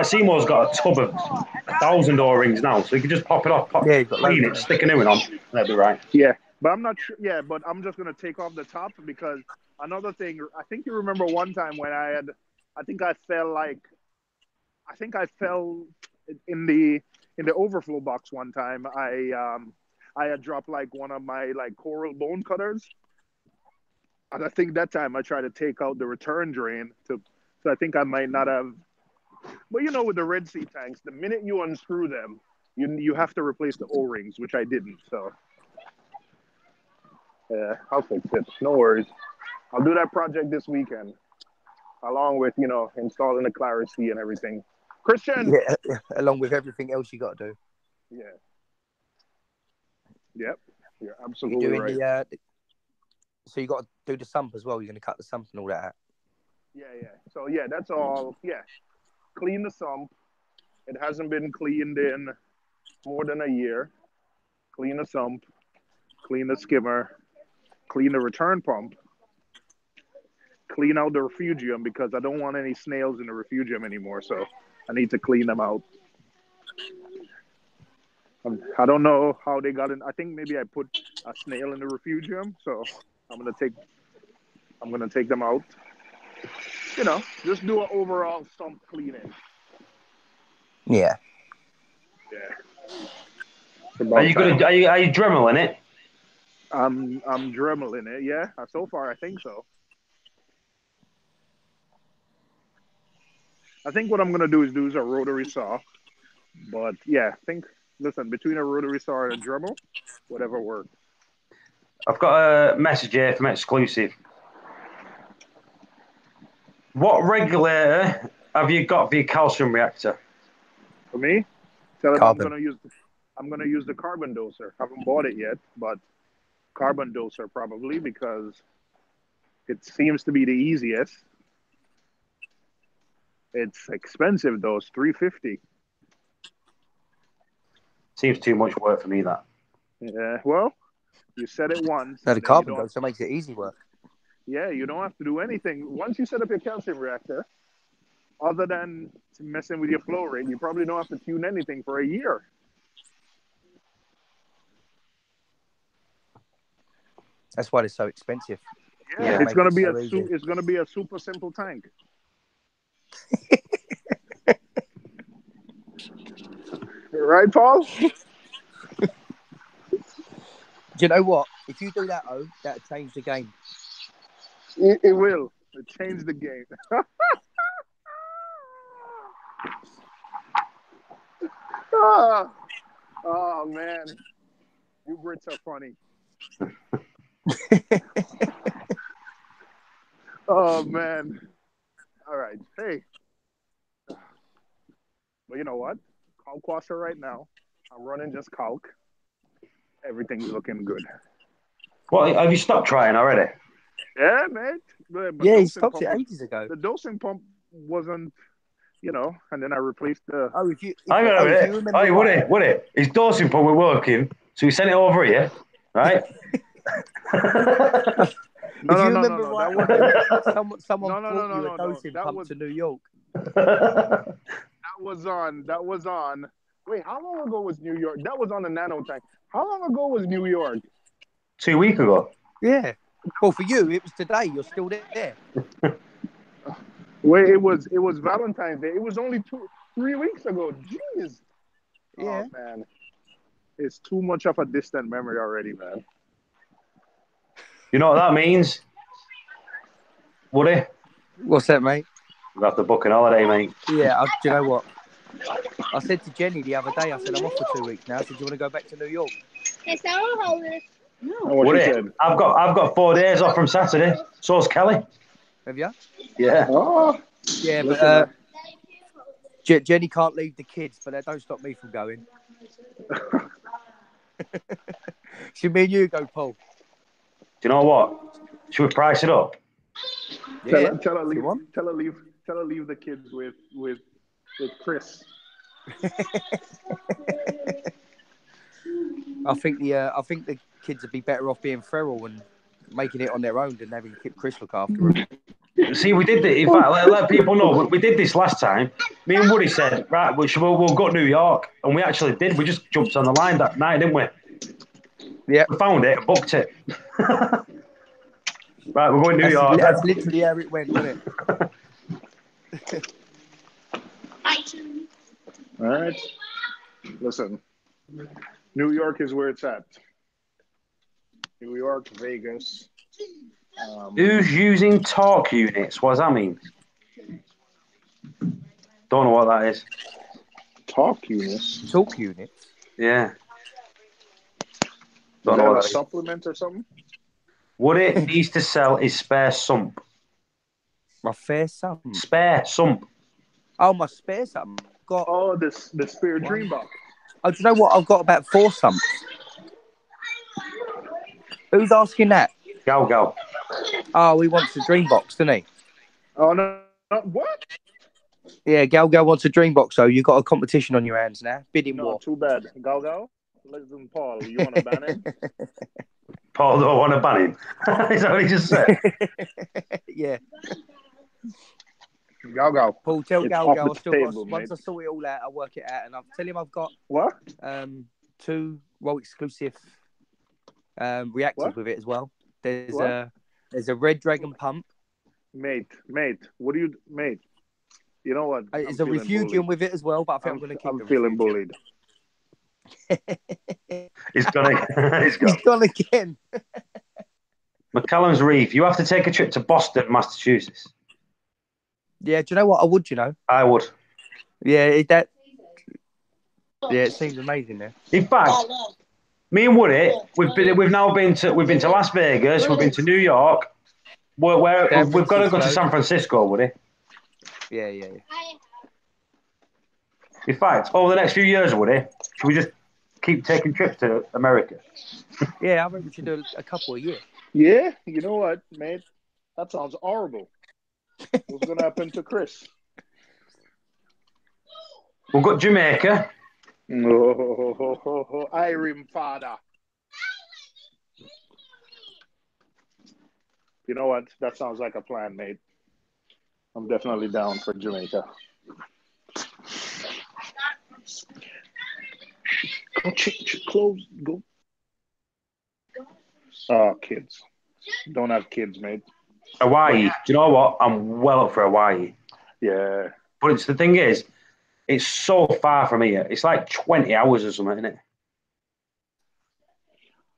Seymour's got a tub of 1,000 O-rings now, so you can just pop it off, clean it, stick a new one on, and that'll be right. Yeah, but I'm not sure. Yeah, but I'm just gonna take off the top because another thing. I think you remember one time when I think I fell in the overflow box one time. I had dropped like one of my like coral bone cutters. And I think that time I tried to take out the return drain so I think I might not have. But with the Red Sea tanks, the minute you unscrew them, you have to replace the O-rings, which I didn't. So yeah, I'll fix it. No worries. I'll do that project this weekend, along with installing the Clarity and everything. Christian. Yeah, along with everything else you got to do. Yeah. Yep. You're You're absolutely doing right. so you got to do the sump as well. You're going to cut the sump and all that out. Yeah. So yeah, that's all. Yeah. Clean the sump. It hasn't been cleaned in more than a year. Clean the sump. Clean the skimmer. Clean the return pump. Clean out the refugium because I don't want any snails in the refugium anymore. So I need to clean them out. I don't know how they got in. I think maybe I put a snail in the refugium. So I'm gonna take them out. Just do an overall sump cleaning. Yeah. Yeah. Are you gonna? Are you dremeling it? I'm dremeling it. Yeah. So far, I think so. I think what I'm gonna do is a rotary saw. But yeah, listen, between a rotary saw and a Dremel, whatever works. I've got a message here from Exclusive. What regulator have you got for your calcium reactor? For me, tell him Carbon. I'm gonna use the carbon doser. Haven't bought it yet, but carbon doser probably because it seems to be the easiest. It's expensive though. It's $350. Seems too much work for me, that. Yeah. Well, you said it once. No, And the then carbon doser makes it easy work. Yeah, you don't have to do anything. Once you set up your calcium reactor, other than messing with your flow rate, you probably don't have to tune anything for a year. That's why they're so expensive. Yeah, it's gonna be a super simple tank. Right, Paul? Do you know what? If you do that, that'll change the game. It will. It changed the game. Oh man, you Brits are funny. Oh man. All right. Hey. But you know what? Calc washer right now. I'm running just calc. Everything's looking good. What, have you stopped trying already? Yeah, mate. But Yeah, he stopped it ages ago. The dosing pump wasn't, and then I replaced the. Oh, if you remember Hey, Woody, his dosing pump was working, so he sent it over here, right? No. Someone brought you a dosing pump to New York. That was on. Wait, how long ago was New York? That was on the nano tank. How long ago was New York? 2 weeks ago. Yeah. Well, for you, it was today. You're still there. Wait, it was Valentine's Day. It was only 3 weeks ago. Jeez. Yeah. Oh man, it's too much of a distant memory already, man. You know what that means, Woody? What's that, mate? We have to book an holiday, mate. Yeah. Do you know what? I said to Jenny the other day, I said, I'm off for 2 weeks now. I said, do you want to go back to New York? Yes, I want to hold this. No. Woody, I've got 4 days off from Saturday. So's Kelly. Have you? Yeah. Oh. Yeah, but Jenny can't leave the kids, but that don't stop me from going. Should me and you go, Paul? Do you know what? Should we price it up? Yeah. Tell her leave the kids with Chris. I think the kids would be better off being feral and making it on their own than having Chris look after them. See, we did it. In fact, let people know we did this last time. Me and Woody said, right, we'll go to New York, and we actually did. We just jumped on the line that night, didn't we? Yeah. We found it, booked it. Right, we're going to New York. That's literally how it went, wasn't it? All right. Listen, New York is where it's at. New York, Vegas, Who's using torque units? What does that mean? Don't know what that is. Talk units. Talk units. Yeah. Is Don't know that what a that is. supplement or something? What it needs to sell is spare sump. My fair sum. Spare sump. Oh, my spare sum. Got. Oh, the Spirit One. Dream Box. Oh, do you know what? I've got about 4 sumps. Who's asking that? Go. Oh, he wants a dream box, doesn't he? Oh no! What? Yeah, Gal wants a dream box. So you got a competition on your hands now. Bidding No, war. too bad. Gal. Listen, Paul, you want to ban him? Paul don't want to ban him. Is that what he just said? Yeah. Gal. Paul, tell It's Gal off I the still table, got. Once mate. I sort it all out, I'll work it out, and I'll tell him I've got What? 2 exclusive reactors What? with it as well. There's What? a Red Dragon pump. Mate, what do you, mate? You know what? There's a Refugium with it as well, but I think I'm going to keep I'm the feeling Refugium. bullied. He's gone. He's He's gone. gone again. McCallum's Reef. You have to take a trip to Boston, Massachusetts. Yeah, do you know what? I would, you know. I would. Yeah, it seems amazing there. In fact, me and Woody, we've been to Las Vegas, we've been to New York. We've got to go to San Francisco, Woody. Yeah. In fact, over the next few years, Woody, should we just keep taking trips to America? Yeah, I think we should do a couple a year. Yeah, you know what, mate? That sounds horrible. What's going to happen to Chris? We've got Jamaica. Oh, Irene father. You know what? That sounds like a plan, mate. I'm definitely down for Jamaica. Go close. Go. Oh, kids. Don't have kids, mate. Hawaii. Do you know what? I'm well up for Hawaii. Yeah. But the thing is, it's so far from here. It's like 20 hours or something, isn't it?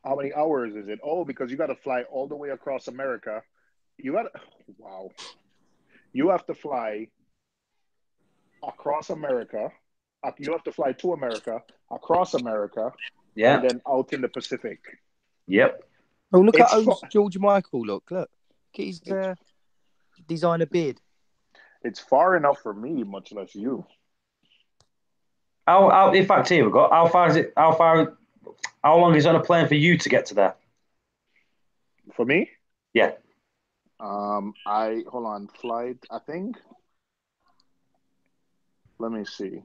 How many hours is it? Oh, because you got to fly all the way across America. Wow. You have to fly across America. You have to fly to America, across America, Yeah. and then out in the Pacific. Yep. Oh, look at George Michael. Look. He's designer beard. It's far enough for me, much less you. In fact, here we go. How long is it on a plane for you to get to there? For me? Yeah. Hold on, flight, I think. Let me see.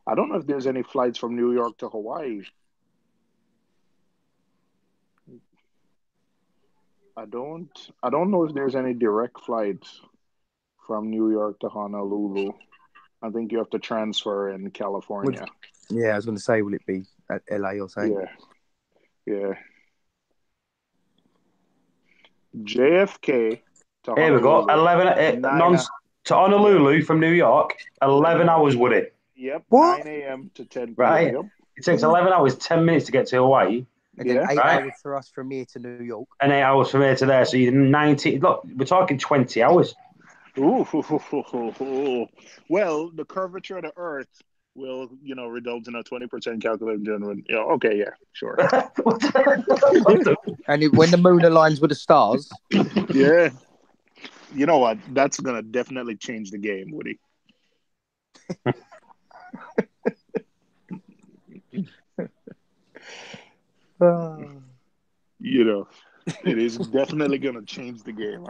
I don't know if there's any flights from New York to Hawaii. I don't know if there's any direct flights from New York to Honolulu. I think you have to transfer in California. Yeah, I was going to say, will it be at LA or something? Yeah. JFK to Here we go. 11 to Honolulu from New York. 11 hours, would it? Yep. What? 9 a.m. to 10 p.m. Right. Yep. It takes 11 hours, 10 minutes to get to Hawaii. And then 8 hours for us from here to New York. And 8 hours from here to there. So you're 90. Look, we're talking 20 hours. Ooh. Well, the curvature of the Earth will, result in a 20% calculation. Yeah, okay, yeah, sure. And when the moon aligns with the stars. Yeah. You know what? That's going to definitely change the game, Woody. It is definitely going to change the game.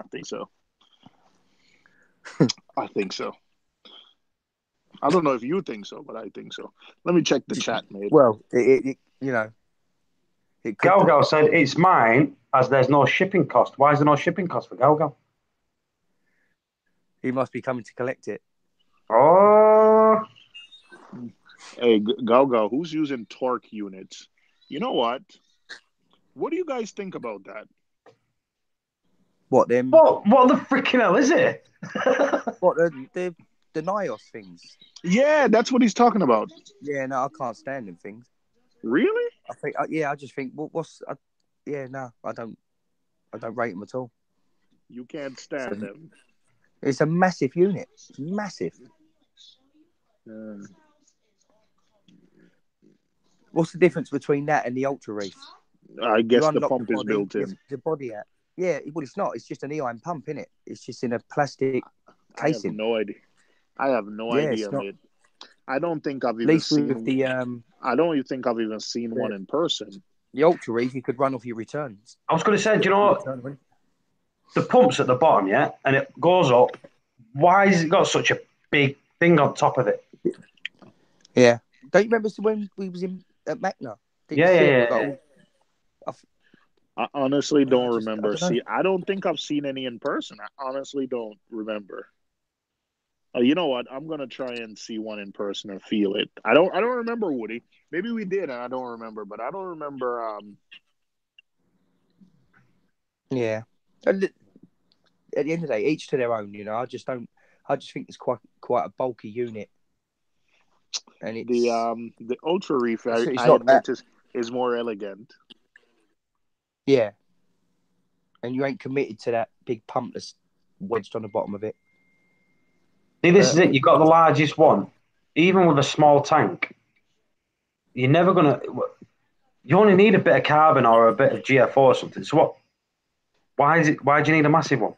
I think so. I don't know if you think so, but I think so. Let me check the chat, mate. Well, it Galgo said it's mine as there's no shipping cost. Why is there no shipping cost for Galgo? He must be coming to collect it. Oh. Hey, Galgo, who's using torque units? You know what? What do you guys think about that? What them? What the freaking hell is it? What the NIOS things? Yeah, that's what he's talking about. Yeah, no, I can't stand them things. Really? I think, I just think, I don't rate them at all. You can't stand them. It's a massive unit. It's massive. What's the difference between that and the Ultra Reef? I guess You the unlock pump the is body, built you in. have the body out. Yeah, well, it's not. It's just an EIM pump, isn't it? It's just in a plastic I have casing. no idea. I have no Yeah, idea, it's not. mate. I don't think I've At even least with seen. the I don't even think I've even seen one in person. Ultra Reef, you could run off your returns. I was going to say, do you know what? The pump's at the bottom, yeah, and it goes up. Why has it got such a big thing on top of it? Yeah. Don't you remember when we was at Magna? Yeah. I honestly don't remember. I don't know. I don't think I've seen any in person. I honestly don't remember. Oh, you know what? I'm gonna try and see one in person and feel it. I don't remember, Woody. Maybe we did, and I don't remember. But I don't remember. Yeah. At the end of the day, each to their own. I just think it's quite a bulky unit, and it's the Ultra Reef. I not admit that. is more elegant. Yeah. And you ain't committed to that big pump that's wedged on the bottom of it. See, this is it. You've got the largest one. Even with a small tank, you're never going to... You only need a bit of carbon or a bit of GFO or something. So what? Why do you need a massive one?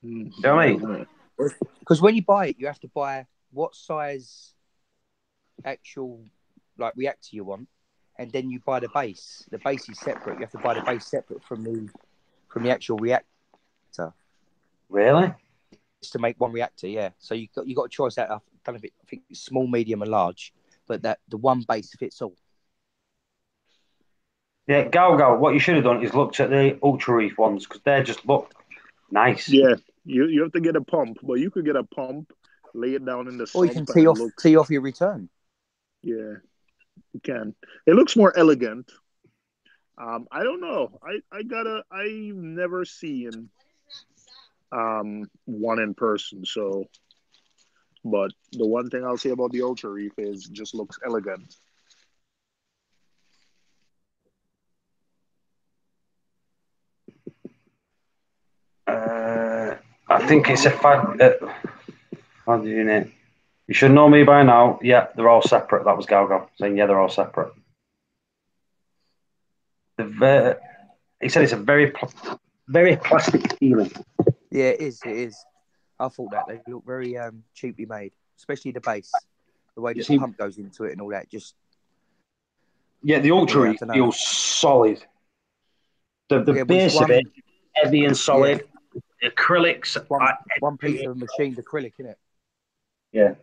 You know what I mean? Because when you buy it, you have to buy what size actual reactor you want, and then you buy the base. The base is separate. You have to buy the base separate from the actual reactor. Really? To make one reactor, yeah. So you got a choice out. I think it's small, medium, and large, but that the one base fits all. Yeah, Gal, what you should have done is looked at the Ultra Reef ones because they just look nice. Yeah, you have to get a pump, but you could get a pump, lay it down in the sump, or you can tee off your return. Yeah, you can. It looks more elegant. I don't know. I've never seen one in person. So, but the one thing I'll say about the Ultra Reef is just looks elegant. I think it's a fact. What do you name? You should know me by now. Yeah, they're all separate. That was Galgo saying, yeah, they're all separate. He said it's a very plastic feeling. Yeah, it is. I thought that they look very cheaply made, especially the base, the way that the pump goes into it and all that. The Ultra Reef feels solid. The base of it, heavy and solid. Yeah. Acrylics. One piece of machined acrylic, isn't it? Yeah.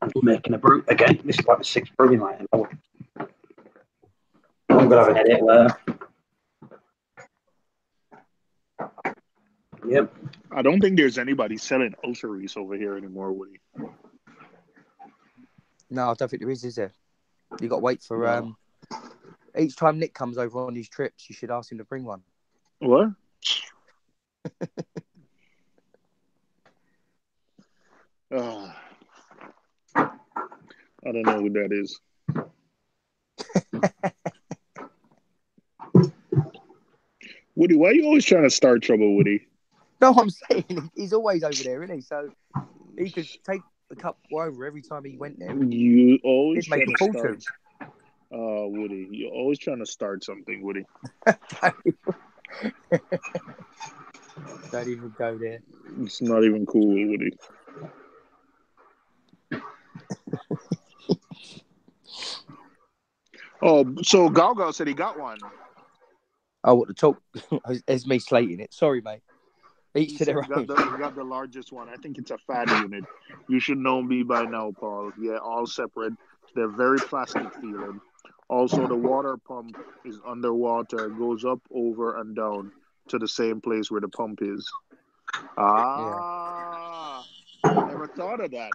I'm making a brew again. This is like the 6th brewing light. I'm going to have an edit later. Yep. I don't think there's anybody selling Ultra Reefs over here anymore, Woody. No, I don't think there is there? You got to wait for each time Nick comes over on these trips, you should ask him to bring one. What? I don't know who that is. Woody, why are you always trying to start trouble, Woody? No, I'm saying he's always over there, isn't he? So he could take the cup over every time he went there. You always trying to start. Woody, you're always trying to start something, Woody. Don't even go there. It's not even cool, Woody. So Galgal said he got one. Oh, what the talk? It's me slating it. Sorry, mate. Each to their own. He got the largest one. I think it's a fan unit. You should know me by now, Paul. Yeah, all separate. They're very plastic feeling. Also, the water pump is underwater, goes up, over, and down to the same place where the pump is. I never thought of that.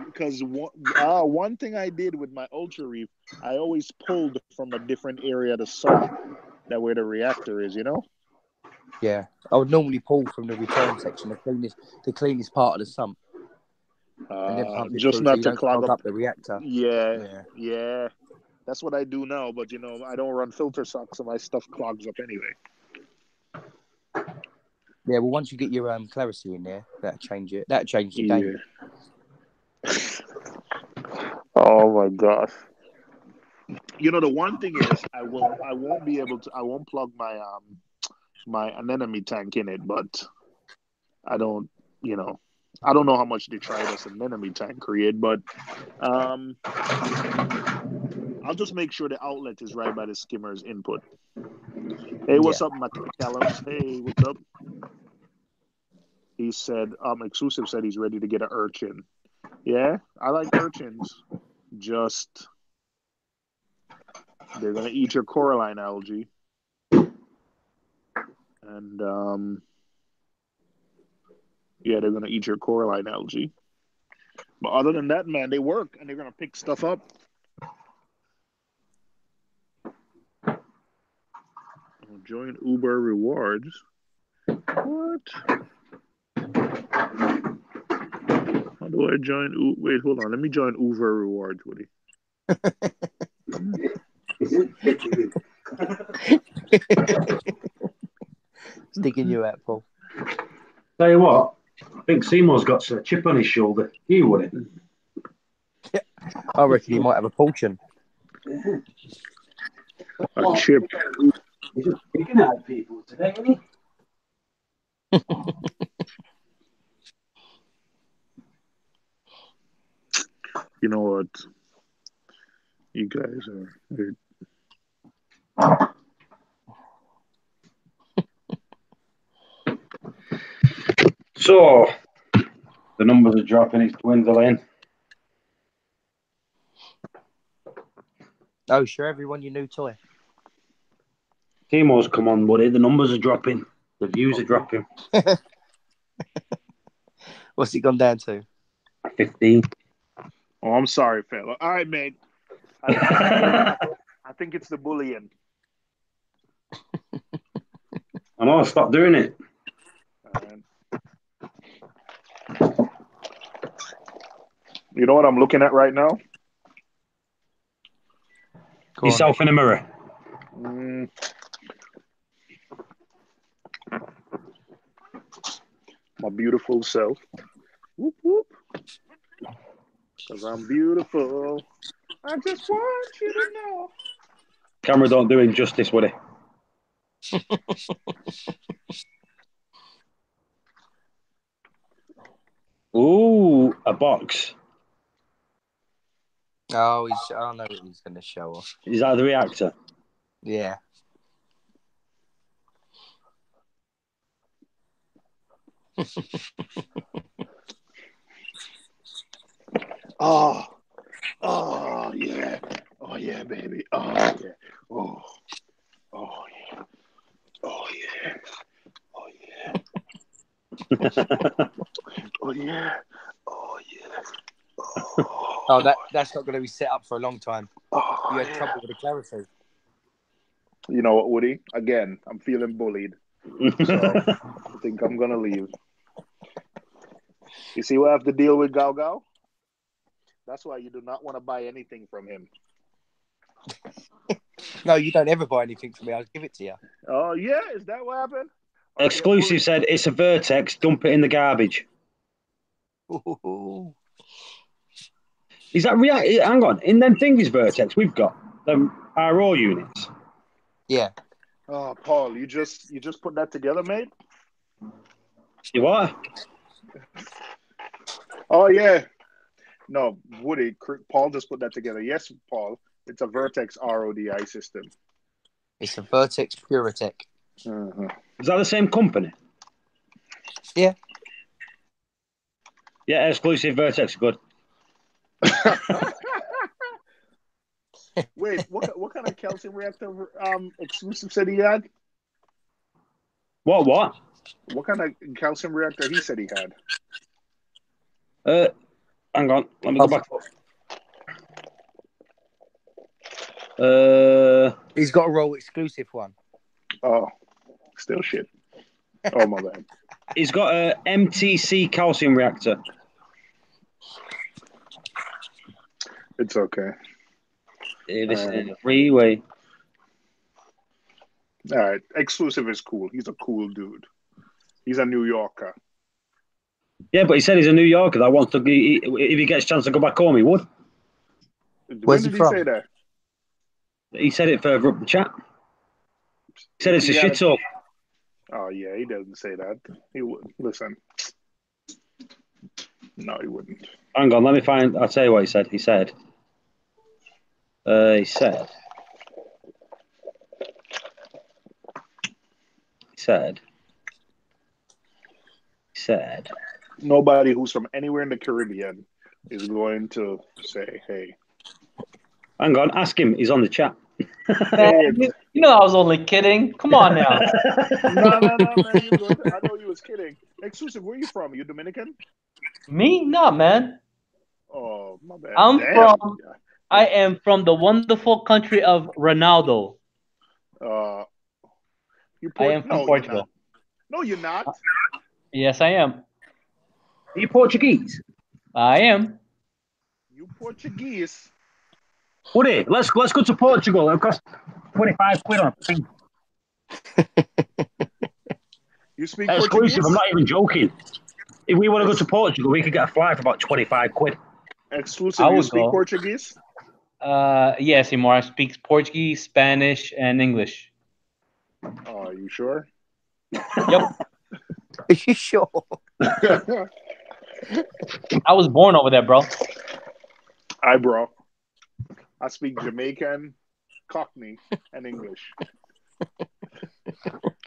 Because one thing I did with my Ultra Reef, I always pulled from a different area of the sump, that where the reactor is, you know? Yeah, I would normally pull from the return section, the cleanest part of the sump, and then pump it just through not so you to don't clog up the reactor. Yeah. That's what I do now. But I don't run filter socks, so my stuff clogs up anyway. Yeah, well, once you get your clarity in there, that'll change it. That'll change the game. Oh my gosh. The one thing is I won't be able to. I won't plug my anemone tank in it, but I don't. I don't know how much detritus an anemone tank create, but I'll just make sure the outlet is right by the skimmer's input. Hey, what's up, McCallums? Hey, what's up? He said, Exclusive said he's ready to get an urchin. Yeah, I like urchins. Just, they're going to eat your coralline algae. And, yeah, they're going to eat your coralline algae. But other than that, man, they work and they're going to pick stuff up. Join Uber rewards. What? How do I join? Wait, hold on. Let me join Uber rewards, Woody. Sticking you out, Paul. Tell you what, I think Seymour's got a chip on his shoulder. You wouldn't. Yeah, I reckon he might have a fortune. A chip. He's just picking out people today, isn't he? You know what? You guys are weird. So, the numbers are dropping, it's dwindling. Oh, sure, everyone your new toy. Timo's come on, buddy. The numbers are dropping. The views are dropping. What's it gone down to? 15. Oh, I'm sorry, fella. All right, mate. I think it's the bullying. I know, stop doing it. You know what I'm looking at right now? Yourself in a mirror. My beautiful self. Whoop, whoop. Because I'm beautiful. I just want you to know. Camera don't do him justice, would he? Ooh, a box. Oh, I know what he's going to show off. Is that the reactor? Yeah. Oh, yeah. Oh, yeah, baby. Oh, yeah. Oh, yeah. Oh, yeah. Oh, yeah. Oh, yeah. Oh, yeah. Oh, that's not going to be set up for a long time. Oh, you had trouble with the clarity. You know what, Woody? Again, I'm feeling bullied. So I think I'm going to leave. You see what I have to deal with, Gao Gao? That's why you do not want to buy anything from him. No, you don't ever buy anything from me. I'll give it to you. Oh, yeah? Is that what happened? Exclusive said it's a vertex, dump it in the garbage. Ooh. Is that hang on, in them thingies vertex we've got them RO units. Yeah. Oh, Paul, you just put that together, mate? You what? Oh, yeah. No, Woody, Paul just put that together. Yes, Paul, it's a Vertex RODI system. It's a Vertex Puritech. Uh-huh. Is that the same company? Yeah. Yeah, exclusive vertex, good. Wait, what kind of calcium reactor Exclusive said he had? What? What kind of calcium reactor he said he had? Hang on, let me go back. He's got a roll exclusive one. Oh, still shit. Oh, my bad. He's got a MTC calcium reactor. It's okay. This is a freeway. All right. Exclusive is cool. He's a cool dude. He's a New Yorker. Yeah, but he said he's a New Yorker that wants to. If he gets a chance to go back home, he would. Where's When he did from? he say that? He said it further up the chat. He said it's a shit up. Oh yeah, he doesn't say that. He would listen. No, he wouldn't. Hang on, let me find. I'll tell you what he said. He said. He said. Nobody who's from anywhere in the Caribbean is going to say, "Hey." Hang on, ask him. He's on the chat. Man, you know I was only kidding. Come on now. No, man. You good? I know you was kidding. Exclusive, where you from? You Dominican? Me? No, man. Oh, my bad. I am from the wonderful country of Ronaldo. I am from Portugal. No, you're not. Yes, I am. Are you Portuguese? I am. You Portuguese. Woody, let's go to Portugal. It'll cost 25 quid on a thing. You speak Exclusive, Portuguese? I'm not even joking. If we want to go to Portugal, we could get a flight for about 25 quid. Exclusive, you speak Portuguese? Yes, Seymour. I speak Portuguese, Spanish, and English. Oh, are you sure? Yep. Are you sure? I was born over there, bro. Bro. I speak Jamaican, Cockney, and English.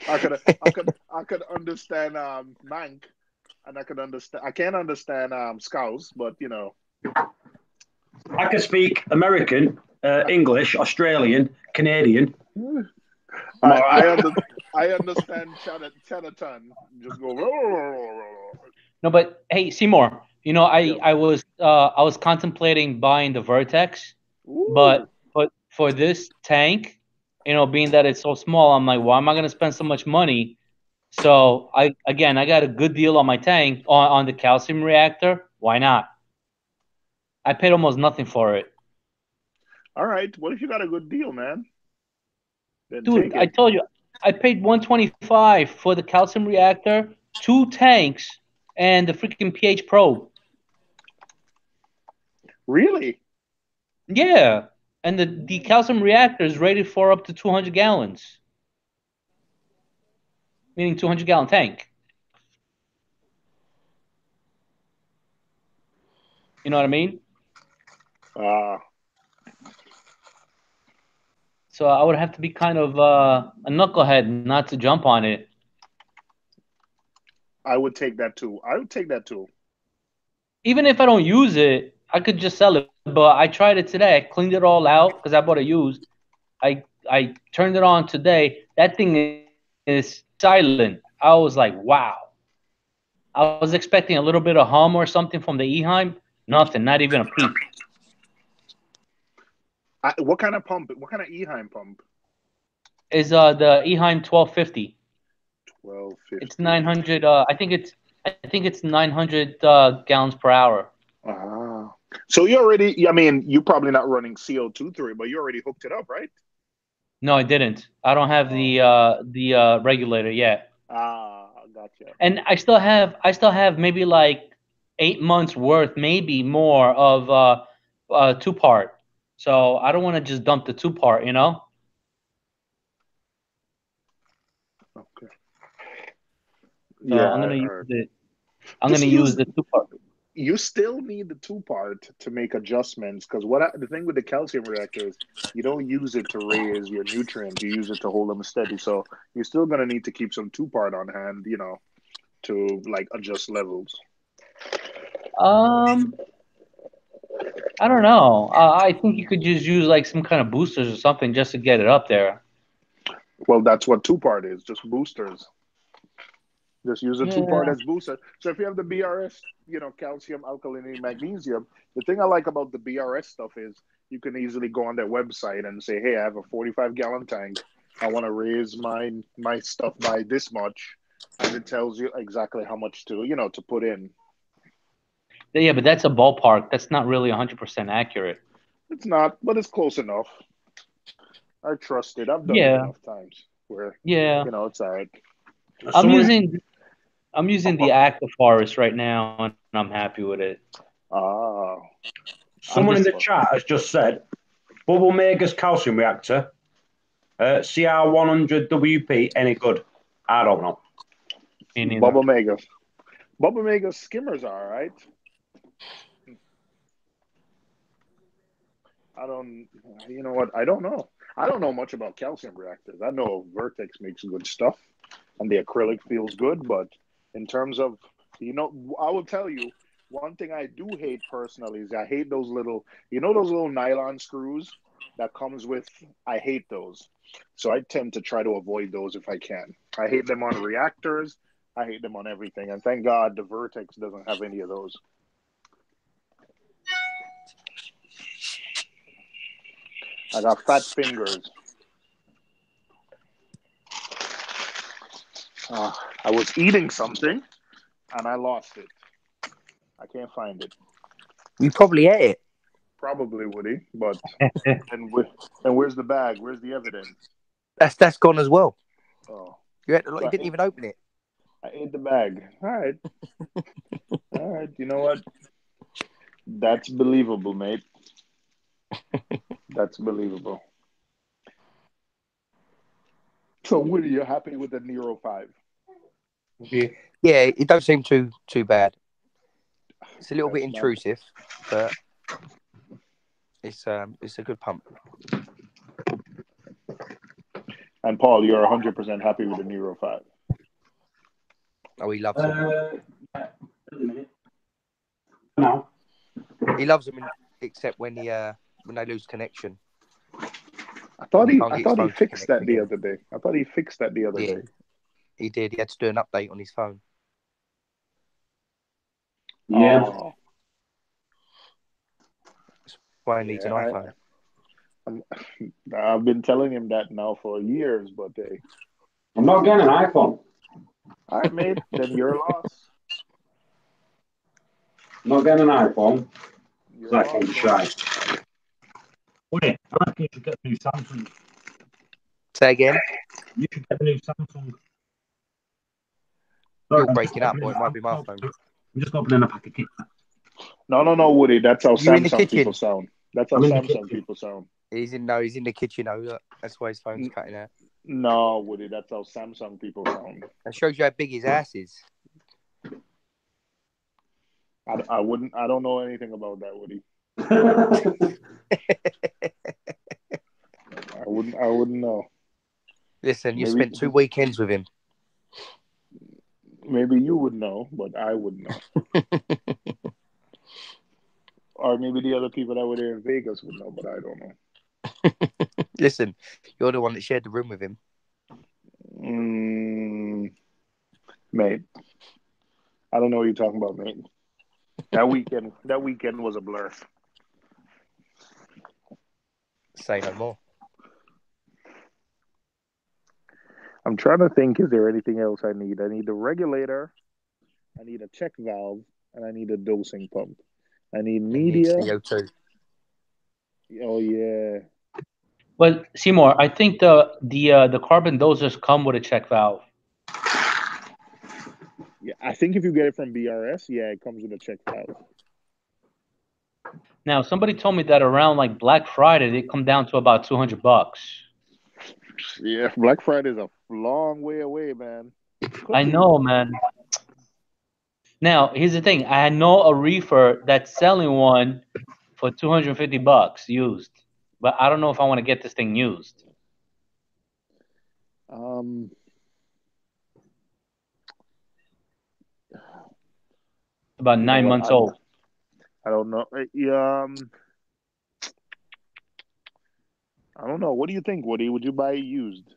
I could understand Mank, and I can't understand Scouse, but you know. I can speak American, English, Australian, Canadian. I understand Chatterton. Just go. No, but hey, Seymour. You know, I was contemplating buying the Vertex, but for this tank, you know, being that it's so small, I'm like, why am I gonna spend so much money? So I got a good deal on my tank on the calcium reactor. Why not? I paid almost nothing for it. All right. What if you got a good deal, man? Then dude, I told you, I paid $125 for the calcium reactor, 2 tanks, and the freaking pH probe. Really? Yeah, and the calcium reactor is rated for up to 200 gallons, meaning 200-gallon tank. You know what I mean? So I would have to be kind of a knucklehead not to jump on it. I would take that too. Even if I don't use it, I could just sell it. But I tried it today. I cleaned it all out because I bought it used. I turned it on today. That thing is silent. I was like, wow. I was expecting a little bit of hum or something from the Eheim. Nothing, not even a peep. What kind of pump? What kind of Eheim pump? Is the Eheim 1250. 1250. It's 900. I think it's 900 gallons per hour. So you already? I mean, you're probably not running CO2 through it, but you already hooked it up, right? No, I didn't. I don't have the regulator yet. Gotcha. And I still have maybe like 8 months worth, maybe more of 2-part. So I don't want to just dump the 2-part, you know. Okay. So yeah, I'm gonna use it. I'm gonna use the 2-part. You still need the 2-part to make adjustments because the thing with the calcium reactor is you don't use it to raise your nutrients, you use it to hold them steady. So you're still gonna need to keep some 2-part on hand, you know, to like adjust levels. I don't know. I think you could just use like some kind of boosters or something just to get it up there. Well, that's what 2-part is, just boosters. Just use a 2-part as booster. So if you have the BRS, you know, calcium, alkalinity, magnesium, the thing I like about the BRS stuff is you can easily go on their website and say, hey, I have a 45-gallon tank. I want to raise my stuff by this much. And it tells you exactly how much to put in. Yeah, but that's a ballpark. That's not really 100% accurate. It's not, but it's close enough. I trust it. I've done it Yeah, enough times where, yeah. it's all right. I'm Someone, using I'm using the Active Forest right now, and I'm happy with it. Ah, I'm someone in just the chat has just said Bubble Maker's calcium reactor, CR100WP, any good? I don't know. me neither. Bubba Mega. Bubba Mega skimmers are all right. I don't, you know what? I don't know. I don't know much about calcium reactors. I know Vertex makes good stuff and the acrylic feels good, but in terms of, I will tell you one thing I do hate personally is I hate those little, those little nylon screws that comes with, I hate those. So I tend to try to avoid those if I can. I hate them on reactors. I hate them on everything. And thank God the Vertex doesn't have any of those. I got fat fingers. I was eating something and I lost it. I can't find it. You probably ate it. Probably Woody, but and where's the bag? Where's the evidence? That's gone as well. Oh, You so didn't even open it. I ate the bag. All right, all right. You know what? That's believable, mate. That's believable. So, Woody, you're happy with the Nero 5? Yeah, it don't seem too bad. It's a little bit That's not. intrusive, but it's a good pump. And Paul, you're 100% happy with the Nero 5. Oh, he loves them. No. He loves them, except when they lose connection. I thought He he can't I get his thought he phone to fixed connect that the again. other day. I thought he fixed that the other Yeah, day. he did. He had to do an update on his phone. Yeah. Oh, That's why he needs an yeah. iPhone. I've been telling him that now for years, but hey. I'm not getting an iPhone. All right, mate. Then your loss. I'm not getting an iPhone. Your That loss, kid's man. shy. Woody, I reckon you should get the new Samsung. Say again. You should get the new Samsung. You're breaking up, or it might be my phone. I'm just opening a pack of Kit Kats. No, Woody. That's how You in the Samsung people kitchen? sound. That's how I'm in the Samsung kitchen. people sound. He's in the kitchen. Oh, look, that's why his phone's cutting out. No, Woody. That's how Samsung people sound. That shows you how big his ass is. I wouldn't. I don't know anything about that, Woody. I wouldn't. I wouldn't know. Listen, you Maybe. spent 2 weekends with him. Maybe you would know, but I wouldn't know. Or maybe the other people that were there in Vegas would know, but I don't know. Listen, you're the one that shared the room with him. Mate, I don't know what you're talking about, mate. That weekend was a blur. Say no more. I'm trying to think, is there anything else I need? I need a regulator, I need a check valve, and I need a dosing pump. I need media. CO2. Oh yeah. But Seymour, I think the carbon dosers come with a check valve. Yeah, I think if you get it from BRS, yeah, it comes with a check valve. Now, somebody told me that around like Black Friday, they come down to about $200. Yeah, Black Friday is a long way away, man. I know, man. Now, here's the thing. I know a reefer that's selling one for $250 used, but I don't know if I want to get this thing used. About You know 9 what? months old. I don't know. I don't know. What do you think, Woody? Would you buy it used?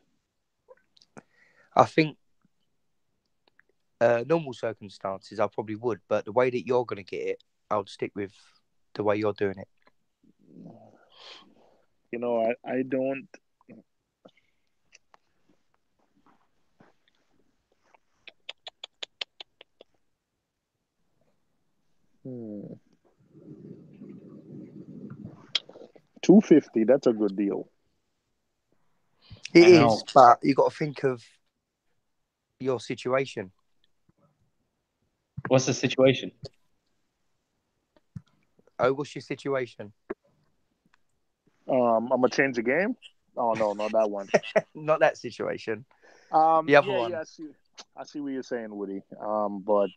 I think normal circumstances, I probably would, but the way that you're going to get it, I would stick with the way you're doing it. You know, I don't. $250. That's a good deal. It I know. is, but you got to think of your situation. What's the situation? Oh, what's your situation? I'm gonna change the game. Oh no, not that one. Not that situation. The other one. Yeah. I see what you're saying, Woody. But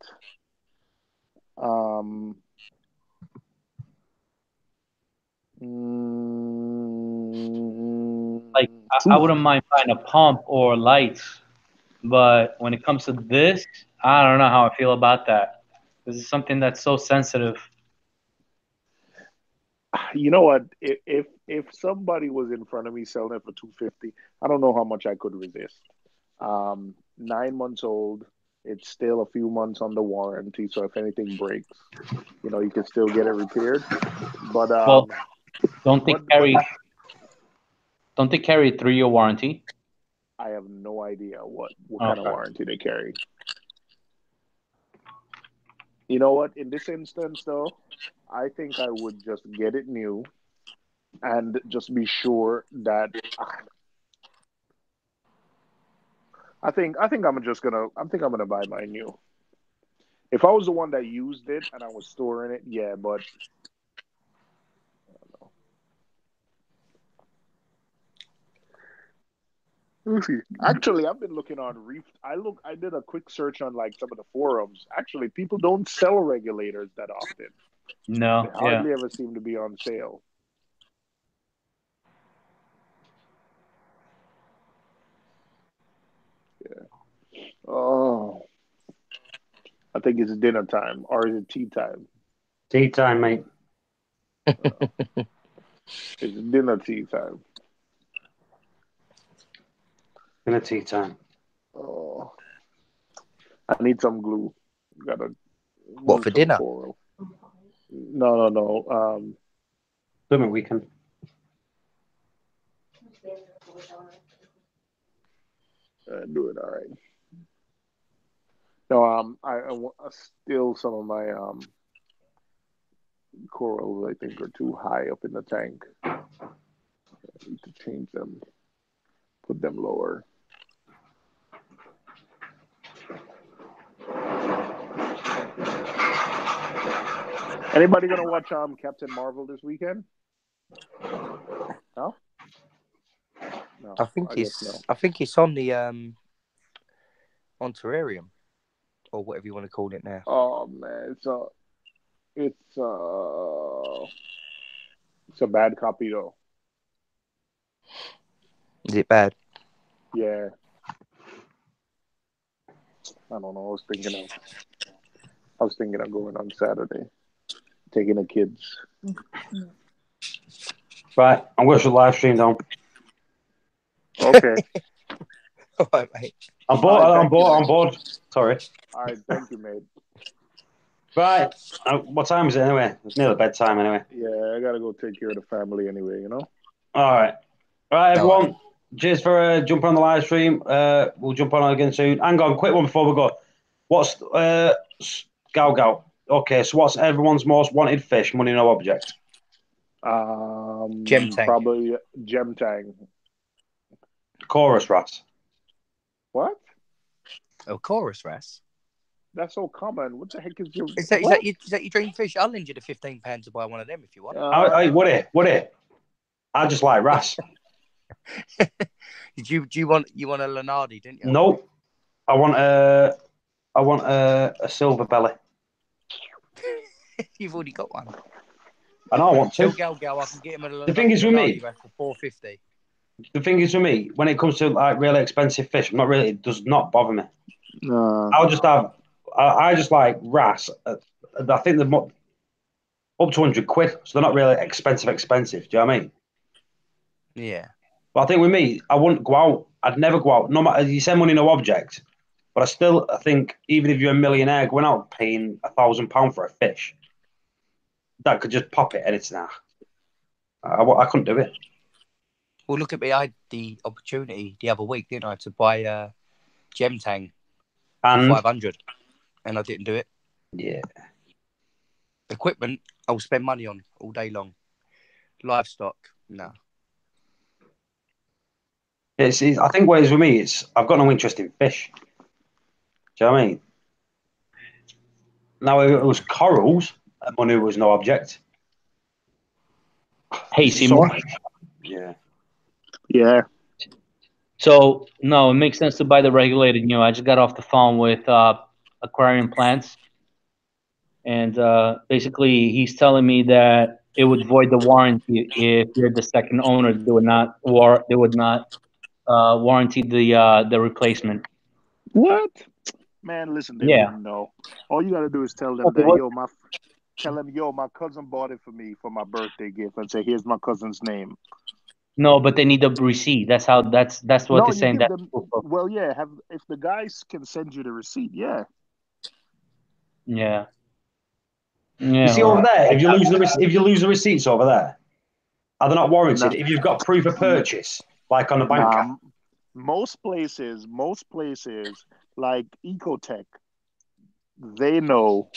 Like, I wouldn't mind buying a pump or lights, but when it comes to this, I don't know how I feel about that. This is something that's so sensitive. you know what? If somebody was in front of me selling it for $250, I don't know how much I could resist. 9 months old. It's still a few months on the warranty, so if anything breaks, you can still get it repaired. But Well, don't they but carry don't they carry a 3-year warranty? I have no idea what kind of Okay. warranty they carry. You know what? In this instance, though, I think I would just get it new and just be sure that I think I'm gonna buy mine new. If I was the one that used it and I was storing it, yeah, but I don't know. Let me see. Actually, I've been looking on Reef. I did a quick search on like some of the forums. Actually, people don't sell regulators that often. They No, yeah. hardly ever seem to be on sale. Yeah. Oh, I think it's dinner time, or is it tea time? Tea time, mate. It's dinner tea time. Dinner tea time. Oh, I need some glue. Gotta What, glue for some dinner? coral. No. Swimming weekend. Do it all right. No, I still some of my corals I think are too high up in the tank. I need to change them, put them lower. Anybody gonna watch Captain Marvel this weekend? No. No, I think guess no. I think it's on the on Terrarium, or whatever you want to call it now. Oh man, it's a bad copy though. Is it bad? Yeah. I don't know. I was thinking of going on Saturday, taking the kids. Right, I'm going to live stream down. Okay. All right, mate. I'm bored. All right, I'm bored. I'm bored. Sorry. All right, thank you, mate. Right. What time is it anyway? It's nearly bedtime anyway. Yeah, I gotta go take care of the family anyway. All right. All right, everyone. Cheers for jumping on the live stream. We'll jump on again soon. Hang on, quick one before we go. What's Gal? Okay, so what's everyone's most wanted fish? Money no object. Gem tang. Probably gem tang. Chorus wrasse. What? Oh, chorus wrasse. That's so common. What the heck is your? Is that your dream fish? I'll lend you the £15 to buy one of them if you want. Woody. I just like wrasse. Do you want a Lenardi, didn't you? No, I want a silver belly. You've already got one. I know I want to. Tell Gal I can get him a The thing is with me, for $4.50. The thing is with me, when it comes to like really expensive fish, it does not bother me. No. I just like wrasse. I think they're up to £100, so they're not really expensive. Do you know what I mean? Yeah. But I think with me, I wouldn't go out. I'd never go out. No matter you send money, no object. But I think even if you're a millionaire, going out paying £1,000 for a fish, that could just pop it and it's nah. I couldn't do it. Well, look at me. I had the opportunity the other week, didn't I, to buy gem tang for 500, and I didn't do it. Yeah. Equipment, I'll spend money on all day long. Livestock, No. I think what it is with me, I've got no interest in fish. Do you know what I mean? Now, if it was corals, money was no object. Hey, Seymour. Yeah. Yeah. So no, it makes sense to buy the regulated. I just got off the phone with Aquarium Plants, and basically he's telling me that it would void the warranty if you're the second owner. They would not warranty the replacement. What? Man, listen, they Yeah. wouldn't know. All you gotta do is tell them Okay, that, tell them, my cousin bought it for me for my birthday gift, and say, here's my cousin's name. No, but they need the receipt. That's what No, they're you saying. give That them. Well, yeah. If the guys can send you the receipt, yeah. yeah. You see over there, if you lose the receipts over there, are they not warranted? Nah, If you've got proof of purchase, like on the banker. nah. Most places like Ecotech, they know.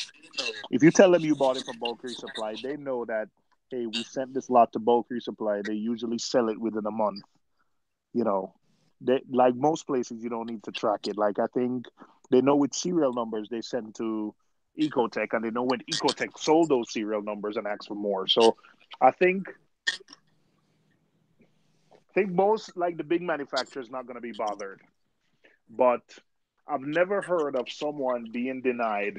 If you tell them you bought it from Bulk Resupply, they know that, hey, we sent this lot to Bulk Resupply. They usually sell it within a month. They, like most places, you don't need to track it. Like I think they know which serial numbers they send to Ecotech, and they know when Ecotech sold those serial numbers and asked for more. So I think most, like the big manufacturers, not going to be bothered. But I've never heard of someone being denied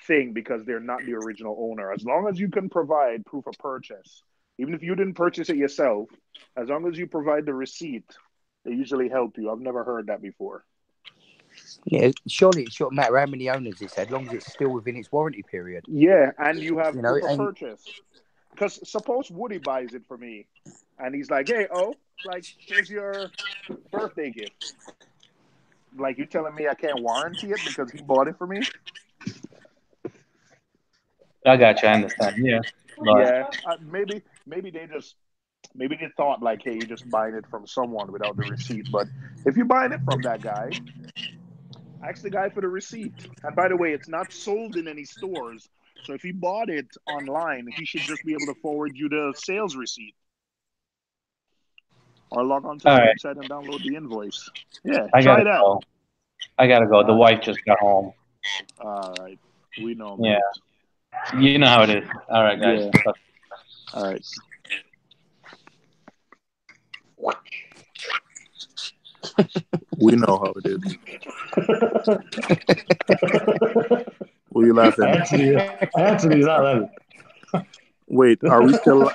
thing because they're not the original owner. As long as you can provide proof of purchase, even if you didn't purchase it yourself, as long as you provide the receipt, they usually help you. I've never heard that before. Yeah, surely it shouldn't matter how many owners it's had, as long as it's still within its warranty period. Yeah, and you have proof of and purchase. Because suppose Woody buys it for me, and he's like, "Hey, like here's your birthday gift." Like, you telling me I can't warranty it because he bought it for me? I got you. I understand. Yeah. But Yeah, maybe they thought like, hey, you're just buying it from someone without the receipt. But if you're buying it from that guy, ask the guy for the receipt. And by the way, it's not sold in any stores. So if he bought it online, he should just be able to forward you the sales receipt. Or log on to the website and download the invoice. Yeah, try that. Go. I gotta go. The wife just got home. All right. We know, Yeah. mate. You know how it is. All right, guys. Yeah. All right. We know how it is. What are you laughing at? I had to do that then. Wait, are we still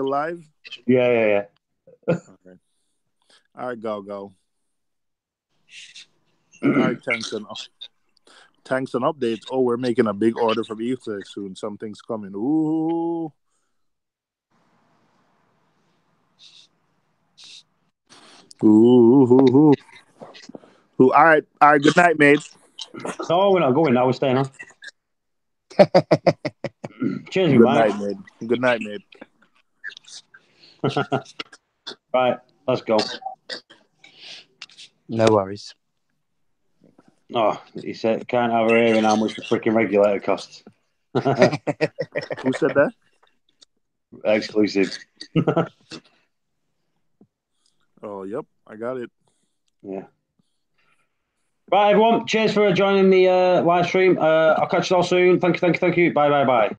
live? Yeah. Okay. All right, go. All right, thanks and updates. Oh, we're making a big order from Ether soon. Something's coming. Ooh. Ooh. All right. Good night, mate. No, we're not going now. We're staying on. Cheers, Good night, mate. Good night, mate. Right, let's go. no worries. Oh, he said can't have her hearing how much the freaking regulator costs. Who said that? Exclusive. Oh, yep. I got it. Yeah. Right, everyone. Cheers for joining the live stream. I'll catch you all soon. Thank you. Bye.